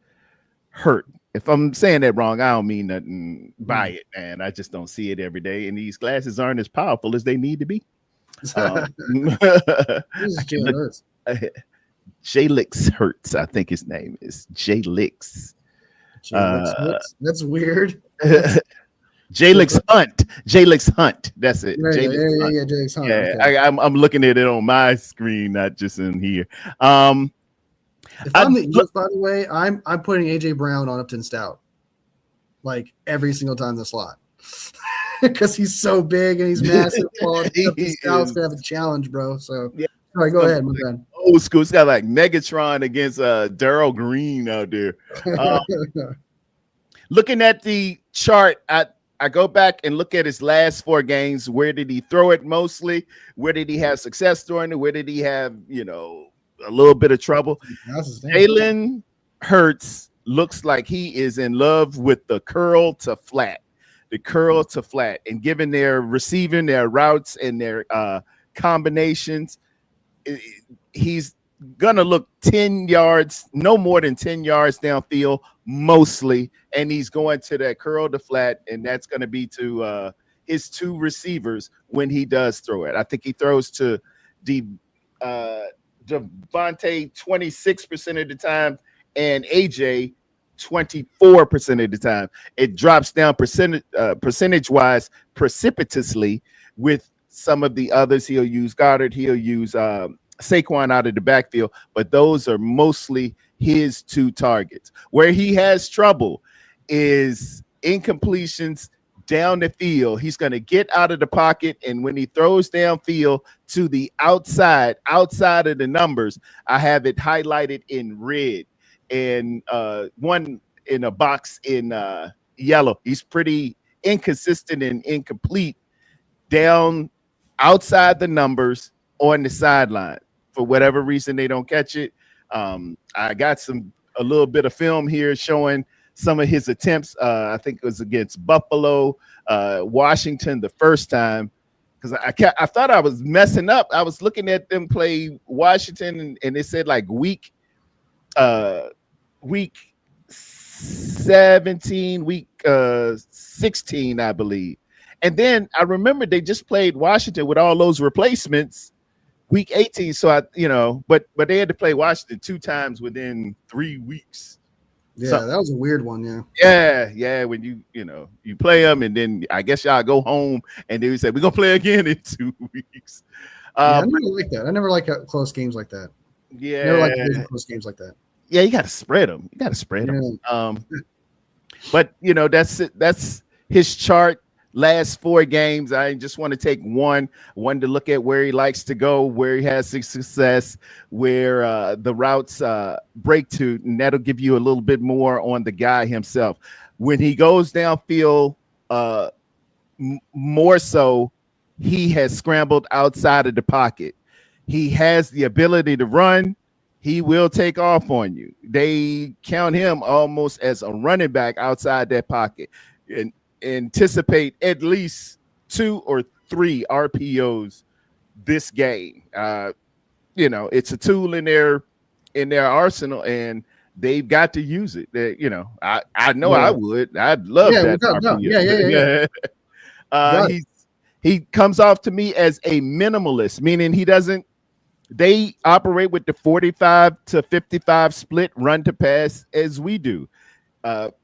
Hurt. If I'm saying that wrong, I don't mean nothing by it, man. I just don't see it every day. And these glasses aren't as powerful as they need to be. Jalix Hurts, I think his name is. Jalix. That's weird. Jalix Hunt. Jalix Hunt. That's it. Jalix Hunt. Yeah, okay. I'm looking at it on my screen, not just in here. If I'm the Eagles, by the way, I'm putting AJ Brown on Upton Stout, like every single time in the slot, because he's so big and he's massive. Upton Stout's gonna have a challenge, bro. So yeah. All right, go ahead, my friend. Old school. It's got like Megatron against Darrell Green out there. Looking at the chart, I go back and look at his last 4 games. Where did he throw it mostly? Where did he have success throwing it? Where did he have, a little bit of trouble? Jalen Hurts looks like he is in love with the curl to flat, and given their receiving, their routes, and their combinations, he's gonna look 10 yards, no more than 10 yards downfield mostly, and he's going to that curl to flat, and that's going to be to his 2 receivers when he does throw it. I think he throws to Devontae 26% of the time and AJ 24% of the time. It drops down percentage wise precipitously with some of the others. He'll use Goddard, he'll use Saquon out of the backfield, but those are mostly his 2 targets. Where he has trouble is incompletions down the field. He's going to get out of the pocket, and when he throws downfield to the outside of the numbers, I have it highlighted in red and one in a box in yellow. He's pretty inconsistent and incomplete down outside the numbers on the sideline. For whatever reason, they don't catch it. I got a little bit of film here showing some of his attempts. I think it was against Buffalo, Washington the first time, because I thought I was messing up. I was looking at them play Washington, and it said like week 17, week 16, I believe. And then I remember they just played Washington with all those replacements week 18. So but they had to play Washington 2 times within 3 weeks. Yeah, that was a weird one. Yeah. When you play them, and then I guess y'all go home, and then we say we're gonna play again in 2 weeks. I never like that. I never like close games like that. Yeah, never like close games like that. Yeah, you got to spread them. But that's it. That's his chart. Last 4 games, I just want to take one to look at where he likes to go, where he has success, where the routes break to, and that'll give you a little bit more on the guy himself. When he goes downfield, more so, he has scrambled outside of the pocket. He has the ability to run. He will take off on you. They count him almost as a running back outside that pocket. And anticipate at least 2 or 3 RPOs this game. It's a tool in their arsenal, and they've got to use it. I know I would. I'd love that without RPO. Yeah. He comes off to me as a minimalist, meaning they operate with the 45 to 55 split run to pass as we do.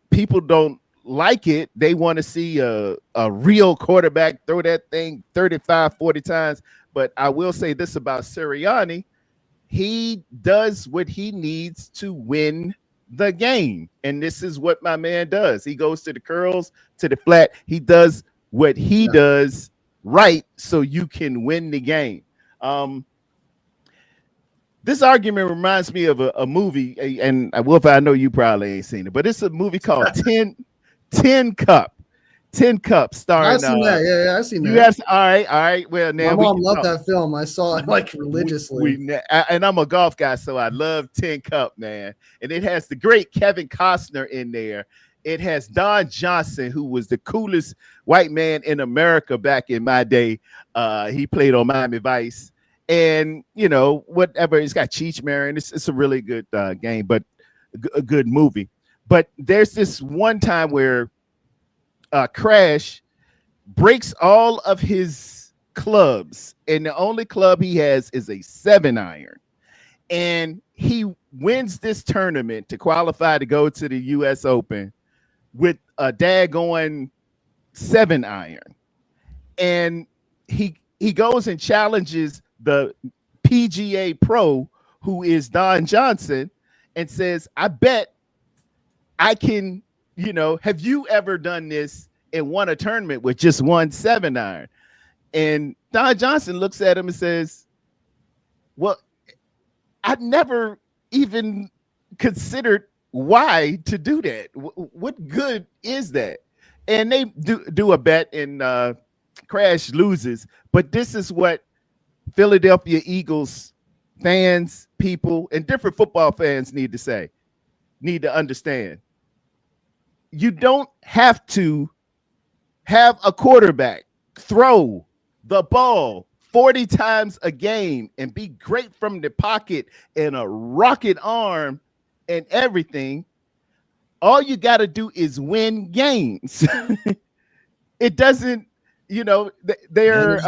People don't like it. They want to see a real quarterback throw that thing 35, 40 times. But I will say this about Sirianni. He does what he needs to win the game. And this is what my man does. He goes to the curls, to the flat. He does what he does right so you can win the game. This argument reminds me of a movie, and Wolfie, I know you probably ain't seen it, but it's a movie called 10 Cup. 10 Cup starring. I've seen that. Yeah, I've seen that. You have all right. Well, now my mom loved that film. I saw it like religiously. And I'm a golf guy, so I love 10 Cup, man. And it has the great Kevin Costner in there. It has Don Johnson, who was the coolest white man in America back in my day. He played on Miami Vice. And, whatever. It's got Cheech Marin. It's a really good game, but a good movie. But there's this one time where Crash breaks all of his clubs, and the only club he has is a 7-iron. And he wins this tournament to qualify to go to the U.S. Open with a daggone 7-iron. And he goes and challenges the PGA pro, who is Don Johnson, and says, I bet I can, have you ever done this and won a tournament with just one 7-iron? And Don Johnson looks at him and says, well, I never even considered why to do that. What good is that? And they do a bet, and Crash loses. But this is what Philadelphia Eagles fans, people, and different football fans need to understand. You don't have to have a quarterback throw the ball 40 times a game and be great from the pocket and a rocket arm and everything. All you got to do is win games. It doesn't, they're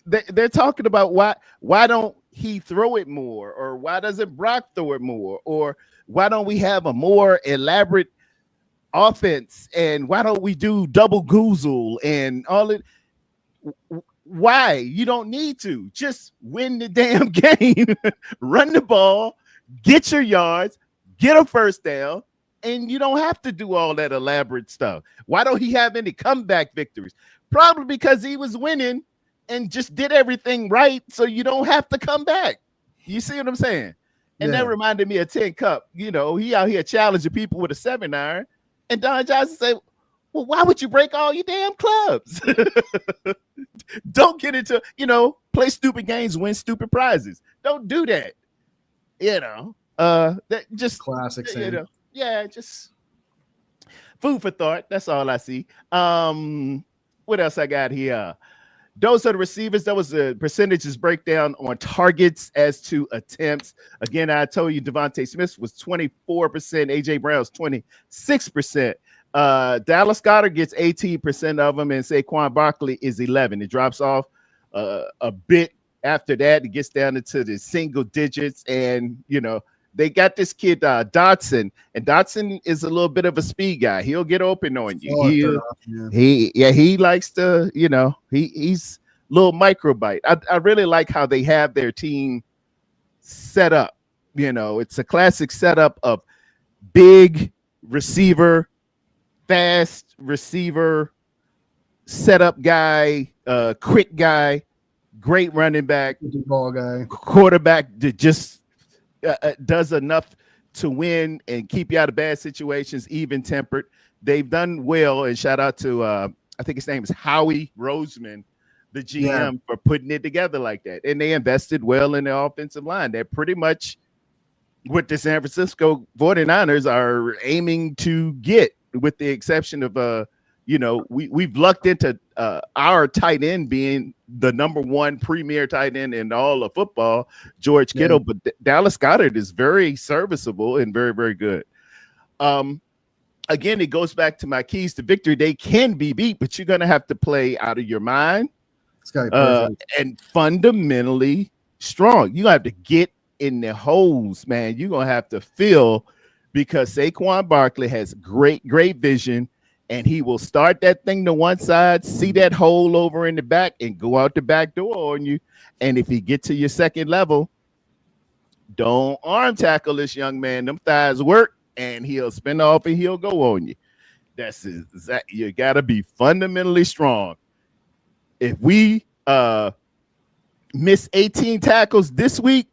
they're talking about why don't he throw it more, or why doesn't Brock throw it more, or why don't we have a more elaborate offense, and why don't we do double goozle and all it? Why? You don't need to. Just win the damn game. Run the ball, get your yards, get a first down, and you don't have to do all that elaborate stuff. Why don't he have any comeback victories? Probably because he was winning and just did everything right, so you don't have to come back. You see what I'm saying? And that reminded me of 10 Cup. He out here challenging people with a 7-iron, and Don Johnson said, well, why would you break all your damn clubs? Don't get into, play stupid games, win stupid prizes. Don't do that. That just classic. Just food for thought. That's all I see. What else I got here? Those are the receivers. That was the percentages breakdown on targets as to attempts. Again, I told you Devontae Smith was 24%. AJ Brown's 26%. Dallas Goedert gets 18% of them, and Saquon Barkley is 11%. It drops off a bit after that. It gets down into the single digits, and they got this kid Dotson, and Dotson is a little bit of a speed guy. He'll get open on you. He likes to, he's a little microbite. I really like how they have their team set up. It's a classic setup of big receiver, fast receiver, setup guy, quick guy, great running back, ball guy, quarterback that just does enough to win and keep you out of bad situations, even-tempered. They've done well, and shout out to I think his name is Howie Roseman, the GM, for putting it together like that. And they invested well in the offensive line. They're pretty much what the San Francisco 49ers are aiming to get. with the exception of we've lucked into our tight end being the number one premier tight end in all of football, George Kittle. But Dallas Goedert is very serviceable and very, very good. Again, it goes back to my keys to victory. They can be beat, but you're going to have to play out of your mind and fundamentally strong. You have to get in the holes, man. You're going to have to feel, because Saquon Barkley has great vision, and he will start that thing to one side, see that hole over in the back, and go out the back door on you. And if he gets to your second level, don't arm tackle this young man. Them thighs work, and he'll spin off and he'll go on you. You got to be fundamentally strong. If we miss 18 tackles this week,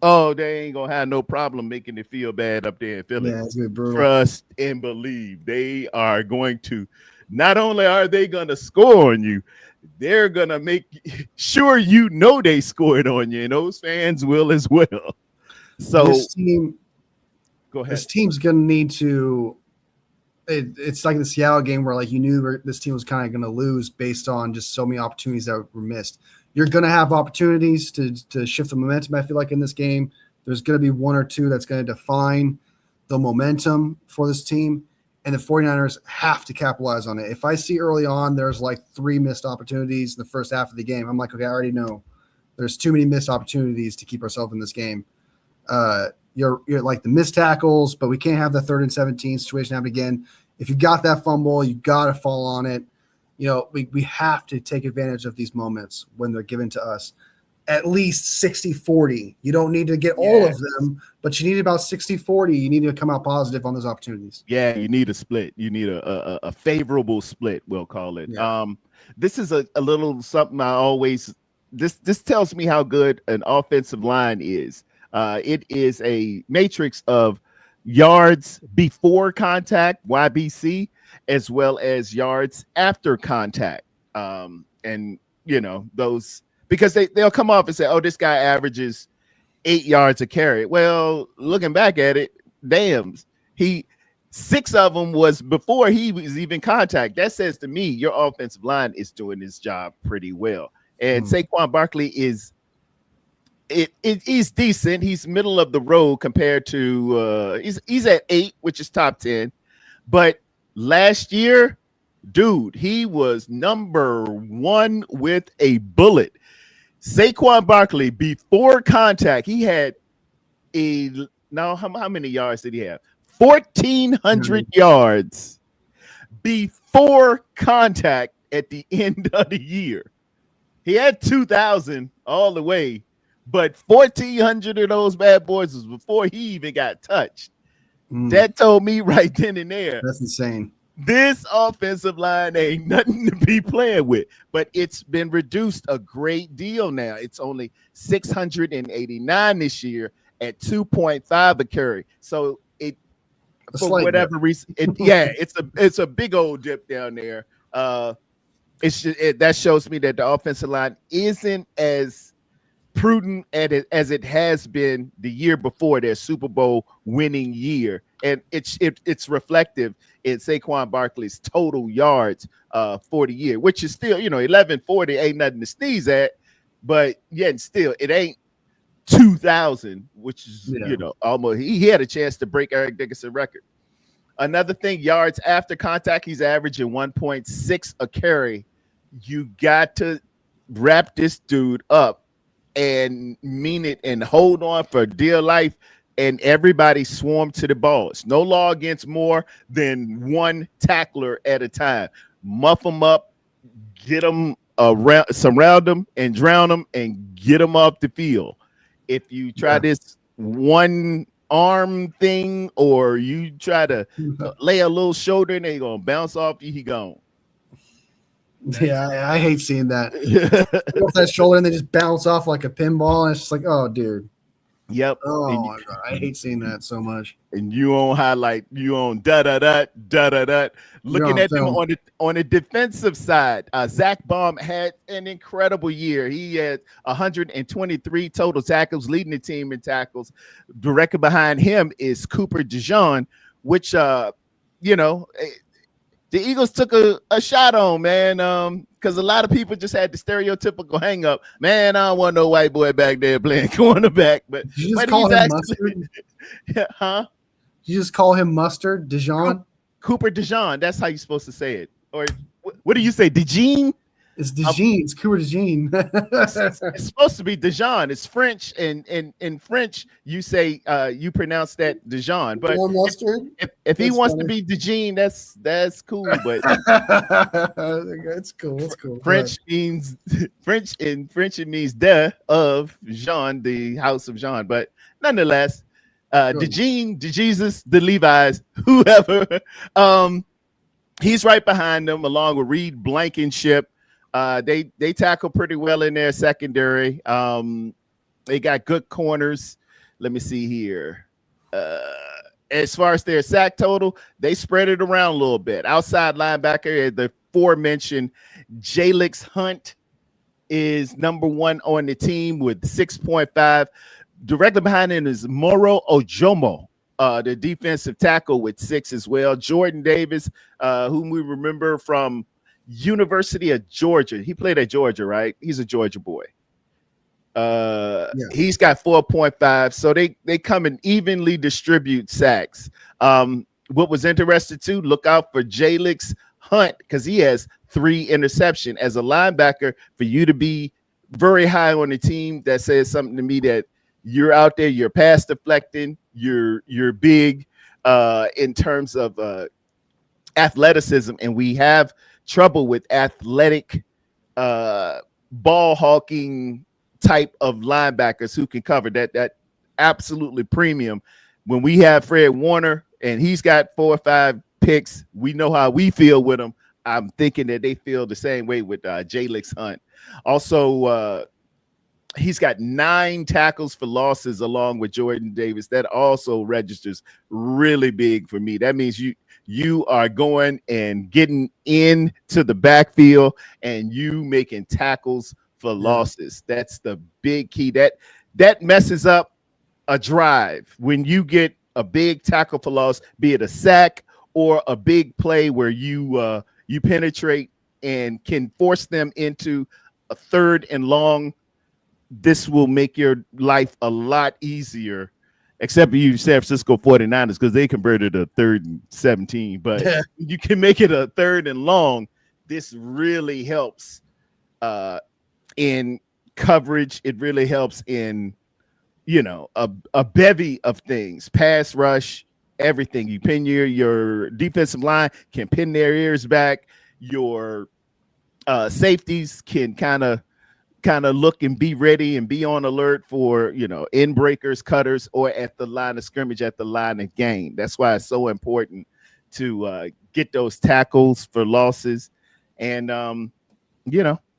they ain't gonna have no problem making it feel bad up there in Philly. Yeah, it's gonna be brutal. Trust and believe. They are going to, not only are they gonna score on you, they're gonna make sure you know they scored on you, and those fans will as well. So this team, go ahead. This team's gonna need to. It's like the Seattle game where you knew this team was kind of going to lose based on just so many opportunities that were missed. You're going to have opportunities to shift the momentum. I feel like in this game, there's going to be one or two that's going to define the momentum for this team, and the 49ers have to capitalize on it. If I see early on there's 3 missed opportunities in the first half of the game, I'm like, okay, I already know there's too many missed opportunities to keep ourselves in this game. You're like the missed tackles, but we can't have the 3rd and 17 situation happen again. If you got that fumble, you got to fall on it. We have to take advantage of these moments when they're given to us. At least 60-40. You don't need to get all of them, but you need about 60-40. You need to come out positive on those opportunities. Yeah, you need a split. You need a favorable split, we'll call it. Yeah. This is a little something I always – this tells me how good an offensive line is. It is a matrix of yards before contact, YBC, as well as yards after contact. And, those – because they'll come off and say, oh, this guy averages 8 yards a carry. Well, looking back at it, damn, 6 of them was before he was even contact. That says to me, your offensive line is doing his job pretty well. And Saquon Barkley is decent. He's middle of the road compared to he's at 8, which is top 10. But last year, dude, he was number 1 with a bullet. Saquon Barkley, before contact, he had how many yards did he have? 1,400 yards before contact at the end of the year. He had 2,000 all the way, but 1,400 of those bad boys was before he even got touched. That told me right then and there. That's insane. This offensive line ain't nothing to be playing with, but it's been reduced a great deal now. It's only 689 this year at 2.5 a carry. So for whatever reason, it's a big old dip down there. That shows me that the offensive line isn't as prudent as it has been the year before their Super Bowl winning year, and it's reflective in Saquon Barkley's total yards for the year, which is still 1140 ain't nothing to sneeze at, but yet still it ain't 2,000, which is almost he had a chance to break Eric Dickerson record. Another thing, yards after contact, he's averaging 1.6 a carry. You got to wrap this dude up and mean it and hold on for dear life, and everybody swarm to the ball. It's no law against more than one tackler at a time. Muff them up, get them around, surround them, and drown them, and get them off the field. If you try this one arm thing, or you try to lay a little shoulder and they're going to bounce off you, he gone. Yeah, I hate seeing that. Off that shoulder and they just bounce off like a pinball, and it's just like, oh, dude. Yep. Oh my God, I hate seeing that so much. And you on highlight, you on da-da-da. Looking at them on the defensive side, Zach Baum had an incredible year. He had 123 total tackles, leading the team in tackles. The record behind him is Cooper DeJean, which you know, the Eagles took a shot on, man. Because a lot of people just had the stereotypical hang up. Man, I don't want no white boy back there playing cornerback. But Did you just but call he's him actually, Mustard? huh? Did you just call him Mustard? Dijon? Cooper DeJean. That's how you're supposed to say it. Or what do you say, DeJean? It's Dijon. It's Cooper Dijon. It's supposed to be Dijon. It's French, and in French you say you pronounce that Dijon. But Mustard. if he That's wants funny. to be Dijon, that's cool. But It's cool. It's cool. French means French it means the of Jean, the house of Jean. But nonetheless, the Gene, the Jesus, the Levi's, whoever, he's right behind them, along with Reed Blankenship. They tackle pretty well in their secondary. They got good corners. Let me see here. As far as their sack total, they spread it around a little bit. Outside linebacker, the aforementioned Jalix Hunt is number one on the team with 6.5. Directly behind him is Moro Ojomo, the defensive tackle, with 6 as well. Jordan Davis, whom we remember from University of Georgia. He played at Georgia, right? He's a Georgia boy. He's got 4.5. So they come and evenly distribute sacks. What was interesting too, look out for Jalix Hunt, because he has 3 interceptions. As a linebacker, for you to be very high on the team, that says something to me, that you're out there, you're pass deflecting, you're big in terms of athleticism, and we have trouble with athletic ball hawking type of linebackers who can cover that absolutely premium. When we have Fred Warner and he's got 4 or 5 picks, we know how we feel with him. I'm thinking that they feel the same way with Jalix Hunt. Also, he's got 9 tackles for losses along with Jordan Davis. That also registers really big for me. That means you are going and getting into the backfield and you making tackles for losses. That's the big key. That messes up a drive when you get a big tackle for loss, be it a sack or a big play where you penetrate and can force them into a 3rd and long. This will make your life a lot easier, except for you San Francisco 49ers, because they converted a 3rd and 17. But you can make it a 3rd and long. This really helps in coverage. It really helps in, a bevy of things. Pass rush, everything. You pin your defensive line can pin their ears back. Your safeties can kind of look and be ready and be on alert for, in breakers, cutters, or at the line of scrimmage, at the line of game. That's why it's so important to get those tackles for losses. And,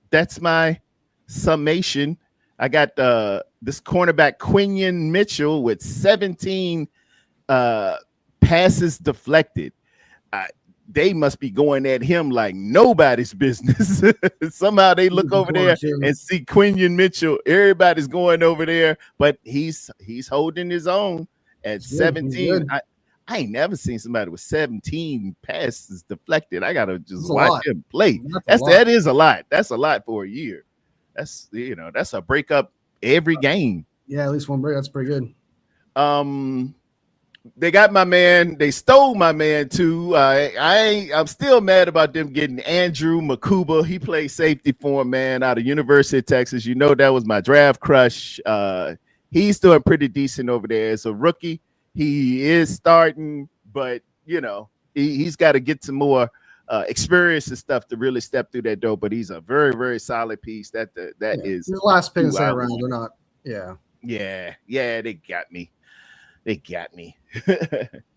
that's my summation. I got this cornerback Quinion Mitchell with 17 passes deflected. They must be going at him like nobody's business. Somehow they look over there and see Quinion Mitchell. Everybody's going over there, but he's holding his own at 17. I ain't never seen somebody with 17 passes deflected. I gotta just watch him play. That is a lot. That's a lot for a year. That's that's a breakup every game. Yeah, at least one break. That's pretty good. They got my man. They stole my man too. I'm still mad about them getting Andrew Makuba. He played safety for him, man, out of University of Texas. That was my draft crush. He's doing pretty decent over there as a rookie. He is starting, but he's got to get some more experience and stuff to really step through that door. But he's a very, very solid piece. That is the last pick in the second round. They're not. Yeah. They got me.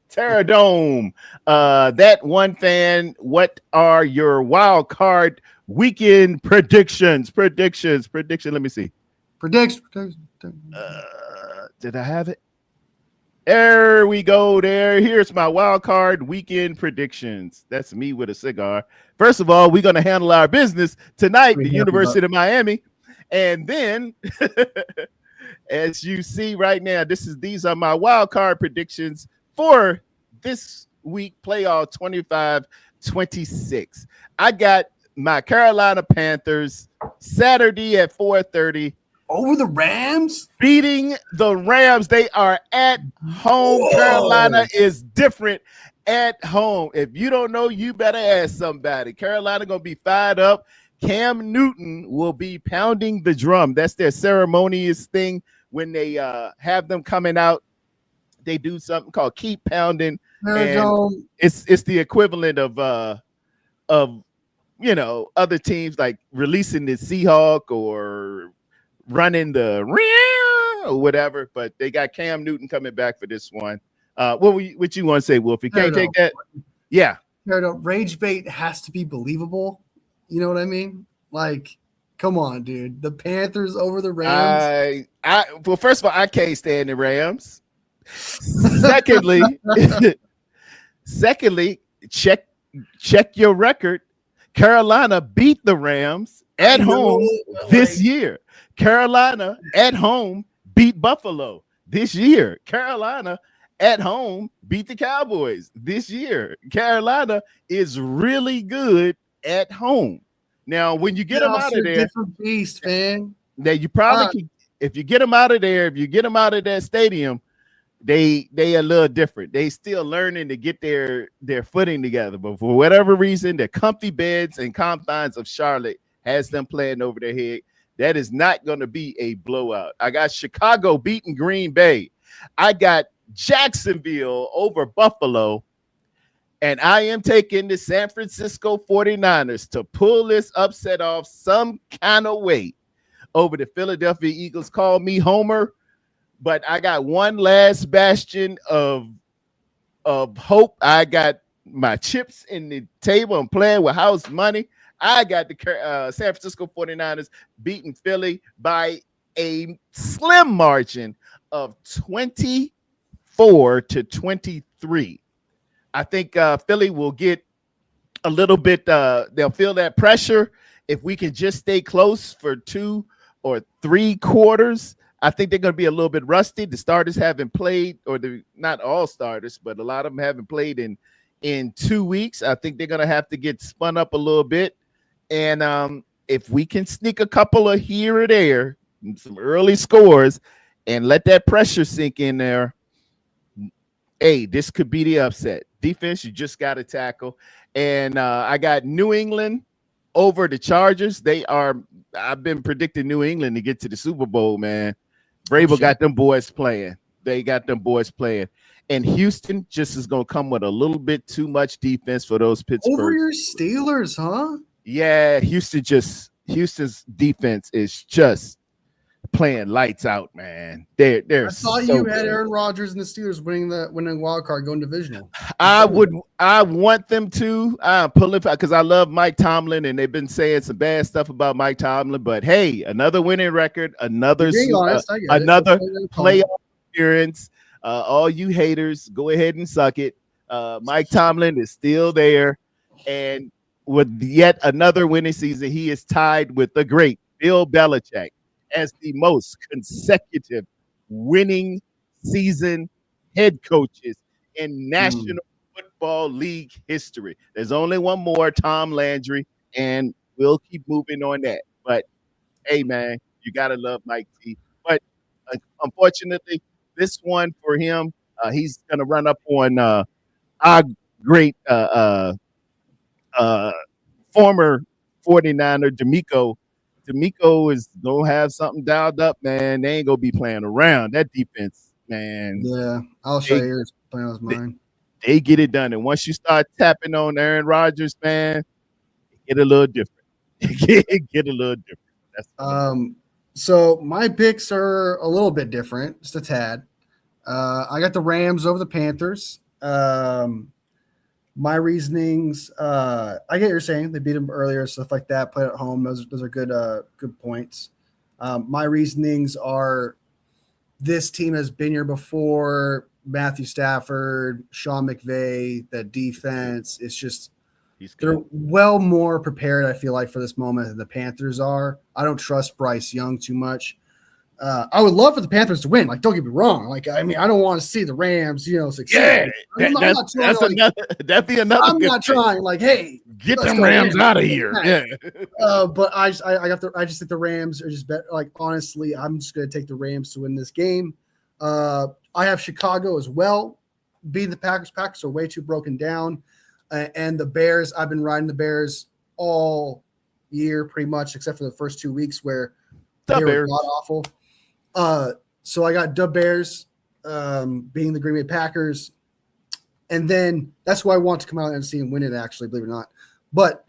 Tarrerdome. That one fan. What are your wild card weekend predictions? Prediction. Let me see. Prediction. Did I have it? There we go. Here's my wild card weekend predictions. That's me with a cigar. First of all, we're going to handle our business tonight, the University of Miami. And then, as you see right now, these are my wild card predictions for this week playoff 25-26. I got my Carolina Panthers Saturday at 4:30 Over the Rams? beating the Rams. They are at home. Whoa. Carolina is different at home. If you don't know, you better ask somebody. Carolina going to be fired up. Cam Newton will be pounding the drum. That's their ceremonious thing when they have them coming out. They do something called keep pounding, and it's the equivalent of other teams like releasing the Seahawk or running the or whatever. But they got Cam Newton coming back for this one. What you want to say, Wolfie? Can't take that. Yeah. Rage bait has to be believable. You know what I mean? Like, come on, dude. The Panthers over the Rams. Well, first of all, I can't stand the Rams. Secondly, check your record. Carolina beat the Rams at home this year. Carolina at home beat Buffalo this year. Carolina at home beat the Cowboys this year. Carolina is really good at home. Now, when you get them out of there, different beast, man. Now you probably can, if you get them out of there, if you get them out of that stadium, they a little different. They still learning to get their footing together. But for whatever reason, the comfy beds and confines of Charlotte has them playing over their head. That is not going to be a blowout. I got Chicago beating Green Bay. I got Jacksonville over Buffalo. And I am taking the San Francisco 49ers to pull this upset off some kind of way over the Philadelphia Eagles. Call me Homer, but I got one last bastion of hope. I got my chips in the table. I'm playing with house money. I got the San Francisco 49ers beating Philly by a slim margin of 24-23. I think Philly will get a little bit, they'll feel that pressure. If we can just stay close for 2 or 3 quarters, I think they're going to be a little bit rusty. The starters haven't played, or not all starters, but a lot of them haven't played in 2 weeks. I think they're going to have to get spun up a little bit. And if we can sneak a couple of here or there, some early scores, and let that pressure sink in there, hey, this could be the upset. Defense, you just got to tackle. And I got New England over the Chargers. I've been predicting New England to get to the Super Bowl, man. Vrabel got them boys playing. They got them boys playing. And Houston just is going to come with a little bit too much defense for those Pittsburgh. Over your Steelers, huh? Yeah, Houston's defense is just playing lights out, man. I thought you had Aaron Rodgers and the Steelers winning wild card, going divisional. I want them to pull it because I love Mike Tomlin, and they've been saying some bad stuff about Mike Tomlin. But hey, another winning record, another playoff appearance. All you haters, go ahead and suck it. Mike Tomlin is still there, and with yet another winning season, he is tied with the great Bill Belichick as the most consecutive winning season head coaches in National Football League history. There's only one more, Tom Landry, and we'll keep moving on that. But hey, man, you gotta love Mike T. But unfortunately, this one for him, he's gonna run up on our great former 49er D'Amico. D'Amico is gonna have something dialed up, man. They ain't gonna be playing around. That defense, man. Yeah, I'll show you playing with mine. They get it done, and once you start tapping on Aaron Rodgers, man, get a little different. get a little different. So my picks are a little bit different, just a tad. I got the Rams over the Panthers. My reasonings, I get what you're saying. They beat them earlier, stuff like that. Play at home. Those are good points. My reasonings are this team has been here before. Matthew Stafford, Sean McVay, that defense. It's just they're well more prepared, I feel like, for this moment than the Panthers are. I don't trust Bryce Young too much. I would love for the Panthers to win. Like, don't get me wrong. Like, I mean, I don't want to see the Rams, succeed. Yeah, I'm not trying to, like, that'd be another. I'm not trying. Like, hey, Get let's them go Rams Rams. out of here. Yeah. But I just think the Rams are just better. Like, honestly, I'm just going to take the Rams to win this game. I have Chicago as well. Beating the Packers. Packers are way too broken down. And the Bears, I've been riding the Bears all year pretty much, except for the first 2 weeks where they were god awful. So I got Dub Bears being the Green Bay Packers. And then that's why I want to come out and see and win it, actually, believe it or not. But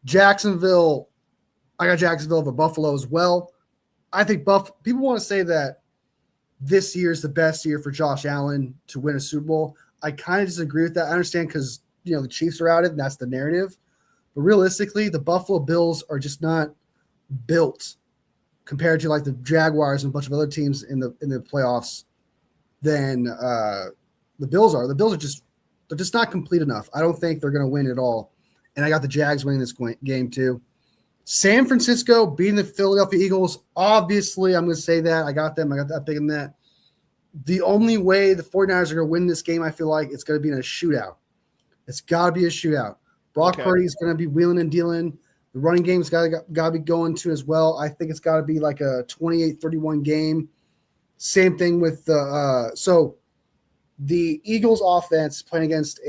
Jacksonville, I got Jacksonville over Buffalo as well. I think people want to say that this year is the best year for Josh Allen to win a Super Bowl. I kind of disagree with that. I understand because, the Chiefs are out, and that's the narrative. But realistically, the Buffalo Bills are just not built compared to like the Jaguars and a bunch of other teams in the playoffs than the Bills are. The Bills they're just not complete enough. I don't think they're going to win at all. And I got the Jags winning this game too. San Francisco beating the Philadelphia Eagles. Obviously, I'm going to say that. I got them. I got that big in that. The only way the 49ers are going to win this game, I feel like, it's going to be in a shootout. It's got to be a shootout. Brock Purdy is going to be wheeling and dealing. The running game's got to be going to as well. I think it's got to be like a 28-31 game. Same thing with so the Eagles offense playing against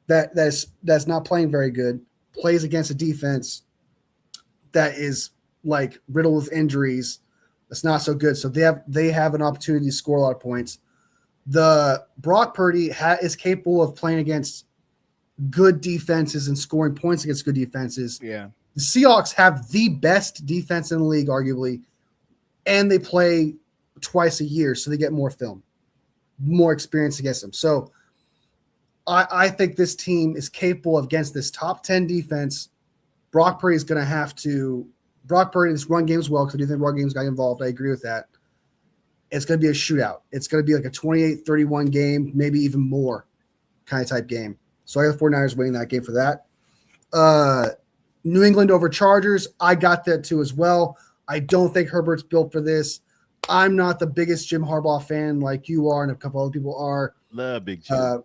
that's not playing very good, plays against a defense that is like riddled with injuries. That's not so good. So they have an opportunity to score a lot of points. The Brock Purdy is capable of playing against good defenses and scoring points against good defenses. Yeah. The Seahawks have the best defense in the league, arguably, and they play twice a year, so they get more film, more experience against them. So I think this team is capable of, against this top 10 defense. Brock Purdy is going to have to – Brock Purdy, this run game as well, because I do think run games got involved. I agree with that. It's going to be a shootout. It's going to be like a 28-31 game, maybe even more kind of type game. So I got the 49ers winning that game for that. New England over Chargers. I got that too as well. I don't think Herbert's built for this. I'm not the biggest Jim Harbaugh fan like you are and a couple other people are. Love Big Jim.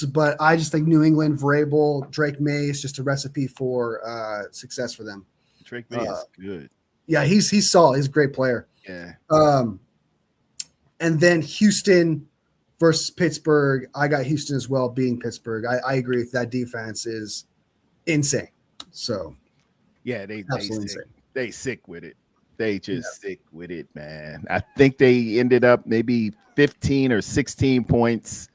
But I just think New England, Vrabel, Drake May is just a recipe for success for them. Drake May is good. Yeah, he's solid. He's a great player. Yeah. And then Houston versus Pittsburgh. I got Houston as well beating Pittsburgh. I agree with that. Defense is insane. So yeah, they sick with it. They just sick with it, man. I think they ended up maybe 15 or 16 points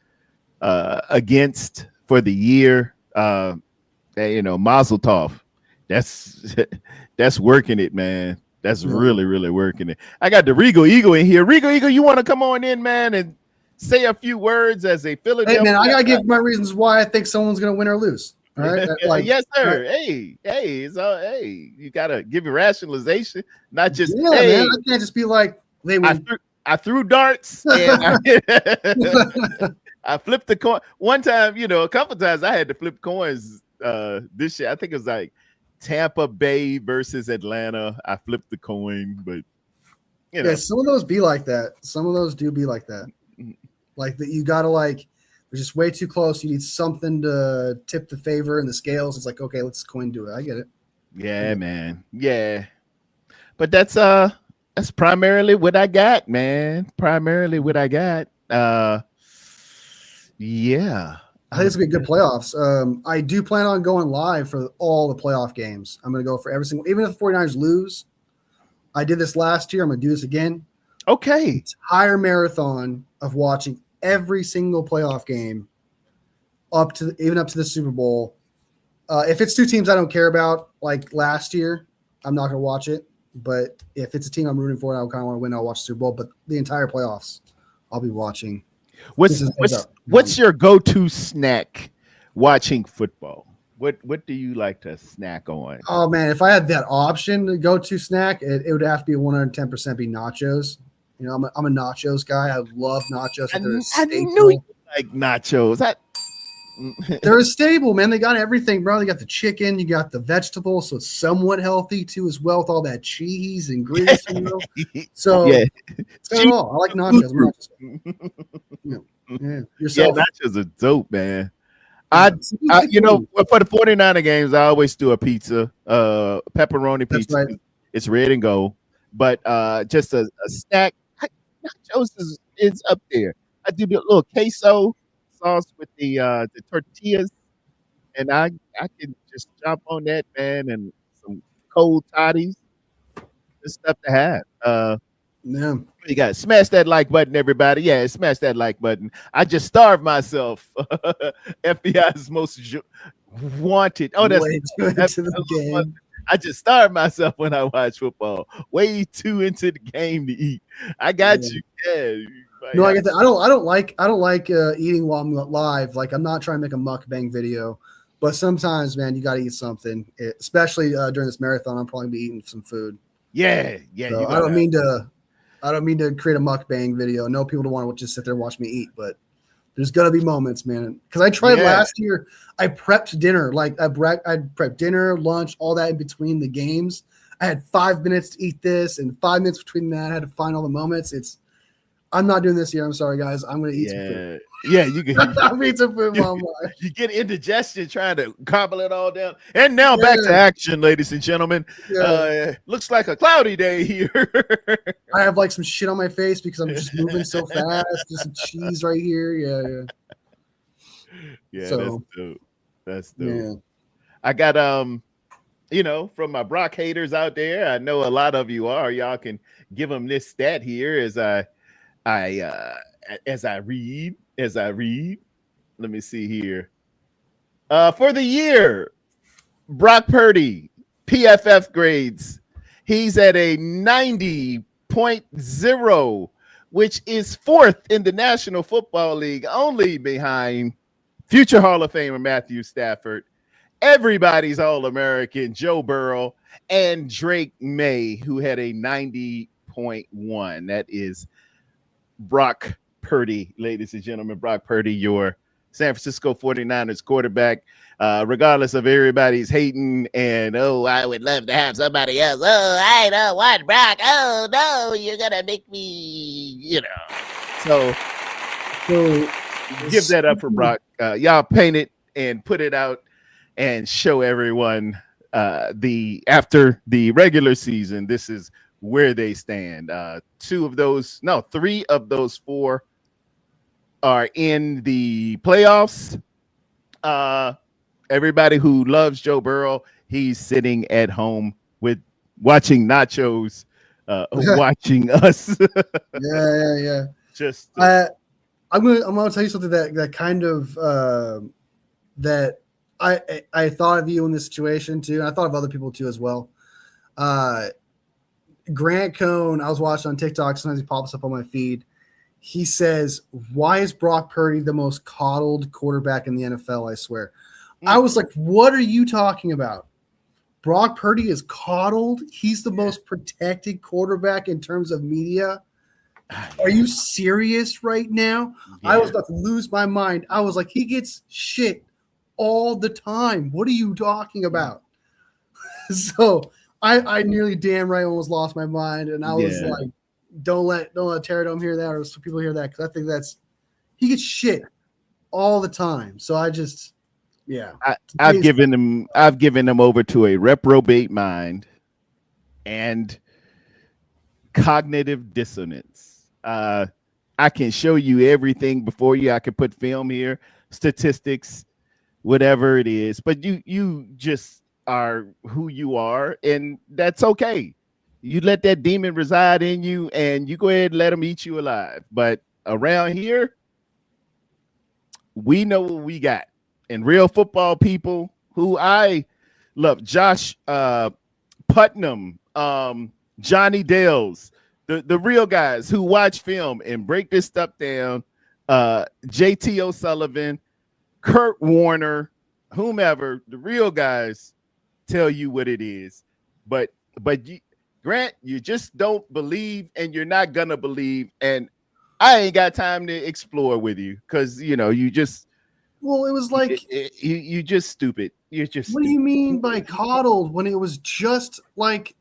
against for the year. Mazel tov. That's working it, man. That's really, really working it. I got the Regal Eagle in here. Regal Eagle, you want to come on in, man, and say a few words as a Philadelphia? Hey, man, I got to give my reasons why I think someone's going to win or lose. All right. Yes, sir. Right. Hey, you got to give your rationalization, not just, man. I can't just be like, I threw darts and I flipped the coin. One time, a couple times I had to flip coins this year. I think it was like Tampa Bay versus Atlanta. I flipped the coin, but some of those be like that. Some of those do be like that. Like that, you gotta they're just way too close. You need something to tip the favor in the scales. It's like, okay, let's coin do it. I get it. Yeah, man. Yeah, but that's primarily what I got, man. Primarily what I got. Yeah. I think it's gonna be good playoffs. I do plan on going live for all the playoff games. I'm gonna go for every single, even if the 49ers lose. I did this last year. I'm gonna do this again. Okay. Entire marathon of watching every single playoff game up to the Super Bowl. If it's two teams I don't care about, like last year, I'm not gonna watch it. But if it's a team I'm rooting for and I kind of want to win, I'll watch the Super Bowl. But the entire playoffs, I'll be watching. What's your go-to snack watching football? What do you like to snack on? Oh man, if I had that option to go-to snack, it would have to be 110% be nachos. I'm a nachos guy. I love nachos. I knew you like nachos. They're a stable, man. They got everything, bro. They got the chicken, you got the vegetables, so it's somewhat healthy too, as well, with all that cheese and grease. So yeah, it's got it all. I like nachos. Yeah. yeah, Yourself. nachos are dope, man. Yeah. For the 49er games, I always do a pizza, pepperoni That's pizza. right. It's red and gold, but just a snack. Nachos is up there. I do the little queso sauce with the tortillas, and I can just jump on that, man, and some cold toddies. This stuff to have. Yeah. You got to smash that like button, everybody. Yeah, smash that like button. I just starved myself. FBI's most wanted. Oh, Way too into the game. I just starved myself when I watch football. Way too into the game to eat. I got you. Yeah. No, I get that. I don't like eating while I'm live. Like, I'm not trying to make a mukbang video, but sometimes, man, you got to eat something. Especially during this marathon, I'm probably gonna be eating some food. Yeah. So I don't mean to create a mukbang video. No, people don't want to just sit there and watch me eat, but there's gonna be moments, man. Because I tried last year. I prepped dinner. Like I prepped dinner, lunch, all that in between the games. I had 5 minutes to eat this and 5 minutes between that. I had to find all the moments. I'm not doing this here. I'm sorry, guys. I'm gonna eat some food. Yeah, you can. I'm eating some food while I'm live. You get indigestion trying to gobble it all down. And now back to action, ladies and gentlemen. Looks like a cloudy day here. I have like some shit on my face because I'm just moving so fast. Just some cheese right here. Yeah, So, that's dope. Yeah. I got from my Brock haters out there, I know a lot of you are. Y'all can give them this stat here as I read. Let me see here. For the year, Brock Purdy, PFF grades, he's at a 90.0, which is fourth in the National Football League, only behind future Hall of Famer Matthew Stafford, everybody's All-American Joe Burrow, and Drake May, who had a 90.1. That is Brock Purdy, ladies and gentlemen. Brock Purdy, your San Francisco 49ers quarterback. Regardless of everybody's hating and, I would love to have somebody else. I don't want Brock. Oh, no, you're going to make me, So give that up for Brock. Y'all paint it and put it out and show everyone after the regular season, this is where they stand. 3 of those 4 are in the playoffs. Everybody who loves Joe Burrow, he's sitting at home with watching nachos, watching us. Yeah. Just I'm gonna tell you something that kind of that I thought of you in this situation too, and I thought of other people too as well. Grant Cohn, I was watching on TikTok. Sometimes he pops up on my feed. He says, "Why is Brock Purdy the most coddled quarterback in the NFL?" I swear. I was like, "What are you talking about? Brock Purdy is coddled. He's the most protected quarterback in terms of media. Are you serious right now?" Yeah. I was about to lose my mind. I was like, he gets shit all the time. What are you talking about? So I nearly damn right almost lost my mind, and I was like, don't let Tarrerdome hear that, or some people hear that, because I think he gets shit all the time. So I've given him over to a reprobate mind and cognitive dissonance. I can show you everything before you. I can put film here, statistics, whatever it is, but you just are who you are, and that's okay. You let that demon reside in you, and you go ahead and let him eat you alive. But around here, we know what we got. And real football people who I love, Josh Putnam, Johnny Dales, the real guys who watch film and break this stuff down, JT O'Sullivan, Kurt Warner, whomever, the real guys tell you what it is. But Grant, you just don't believe, and you're not gonna believe, and I ain't got time to explore with you because you Well, it was like, you just stupid. You're just. what do you mean by coddled when it was just like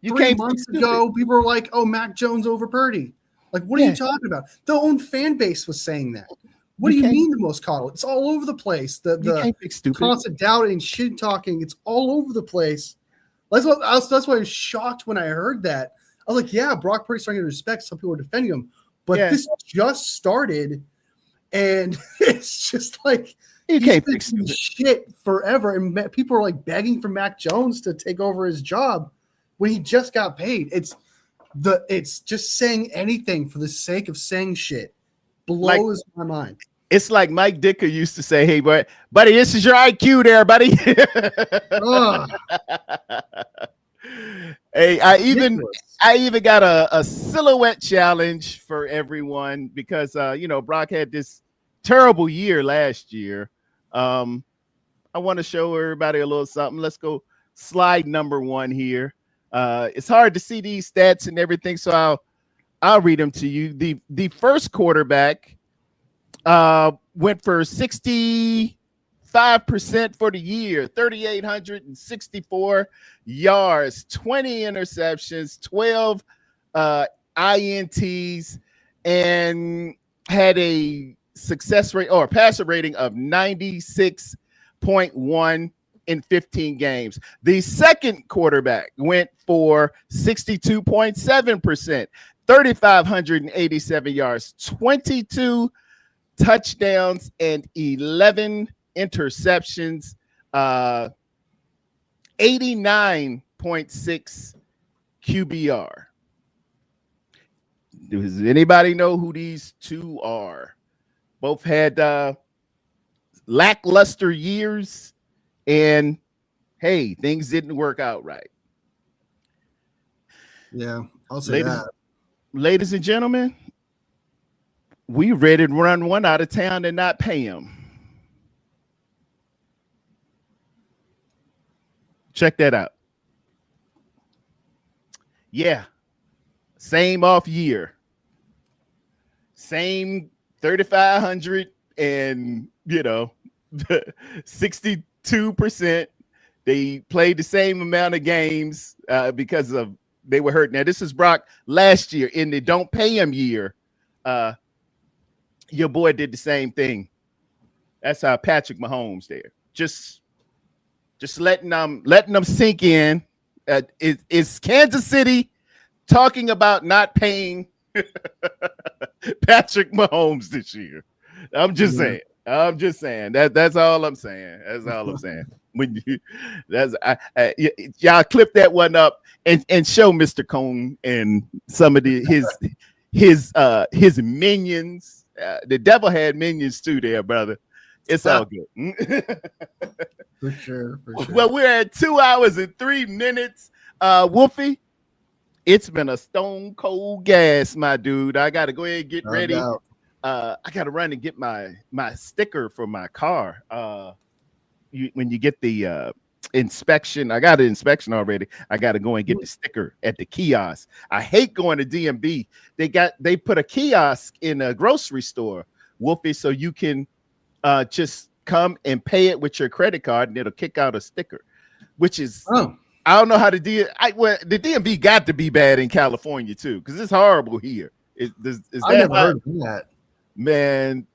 You 3 can't be months stupid. ago? People were like, "Oh, Mac Jones over Purdy." Like, what are Yeah. you talking about? Their own fan base was saying that. What You do you can't- mean the most coddled? It's all over the place. You The can't be stupid. constant doubting and shit talking. It's all over the place. That's why I was shocked when I heard that. I was like, yeah, Brock Purdy's starting to respect. Some people are defending him, but Yeah. this just started, and it's just like You he's can't been be doing stupid. shit forever, and people are like begging for Mac Jones to take over his job when he just got paid. It's just saying anything for the sake of saying shit blows my mind. It's like Mike Dicker used to say, "Hey, buddy, this is your IQ there, buddy." Ugh. Hey, I even Ridiculous. got a silhouette challenge for everyone because Brock had this terrible year last year. I want to show everybody a little something. Let's go slide number 1 here. It's hard to see these stats and everything, so I'll read them to you. The first quarterback went for 65% for the year, 3,864 yards, 20 interceptions, 12 INTs, and had a success rate or passer rating of 96.1 in 15 games. The second quarterback went for 62.7%, 3,587 yards, 22 touchdowns, and 11 interceptions, 89.6 QBR. Does anybody know who these two are? Both had lackluster years, and hey, things didn't work out right. Yeah, I'll say that. Ladies and gentlemen, we ready to run one out of town and not pay him. Check that out. Yeah, same off year, same 3,500 and 62%. They played the same amount of games because of they were hurt. Now this is Brock last year in the don't pay him year. Your boy did the same thing. That's how Patrick Mahomes there. Just letting them sink in. Is Kansas City talking about not paying Patrick Mahomes this year? I'm just saying. That's all I'm saying. That's all I'm saying. When y'all clip that one up and show Mr. Cone and some of his minions. The devil had minions too, there, brother. It's all good. For sure. Well, we're at 2 hours and 3 minutes. Wolfie, it's been a stone cold gas, my dude. I got to go ahead and get ready. Doubt. I got to run and get my sticker for my car. When you get the inspection, I got an inspection already. I got to go and get the sticker at the kiosk. I hate going to DMV. They put a kiosk in a grocery store, Wolfie, so you can just come and pay it with your credit card, and it'll kick out a sticker, which is I don't know how the DMV got to be bad in California too, because it's horrible here. I never heard of that. Man,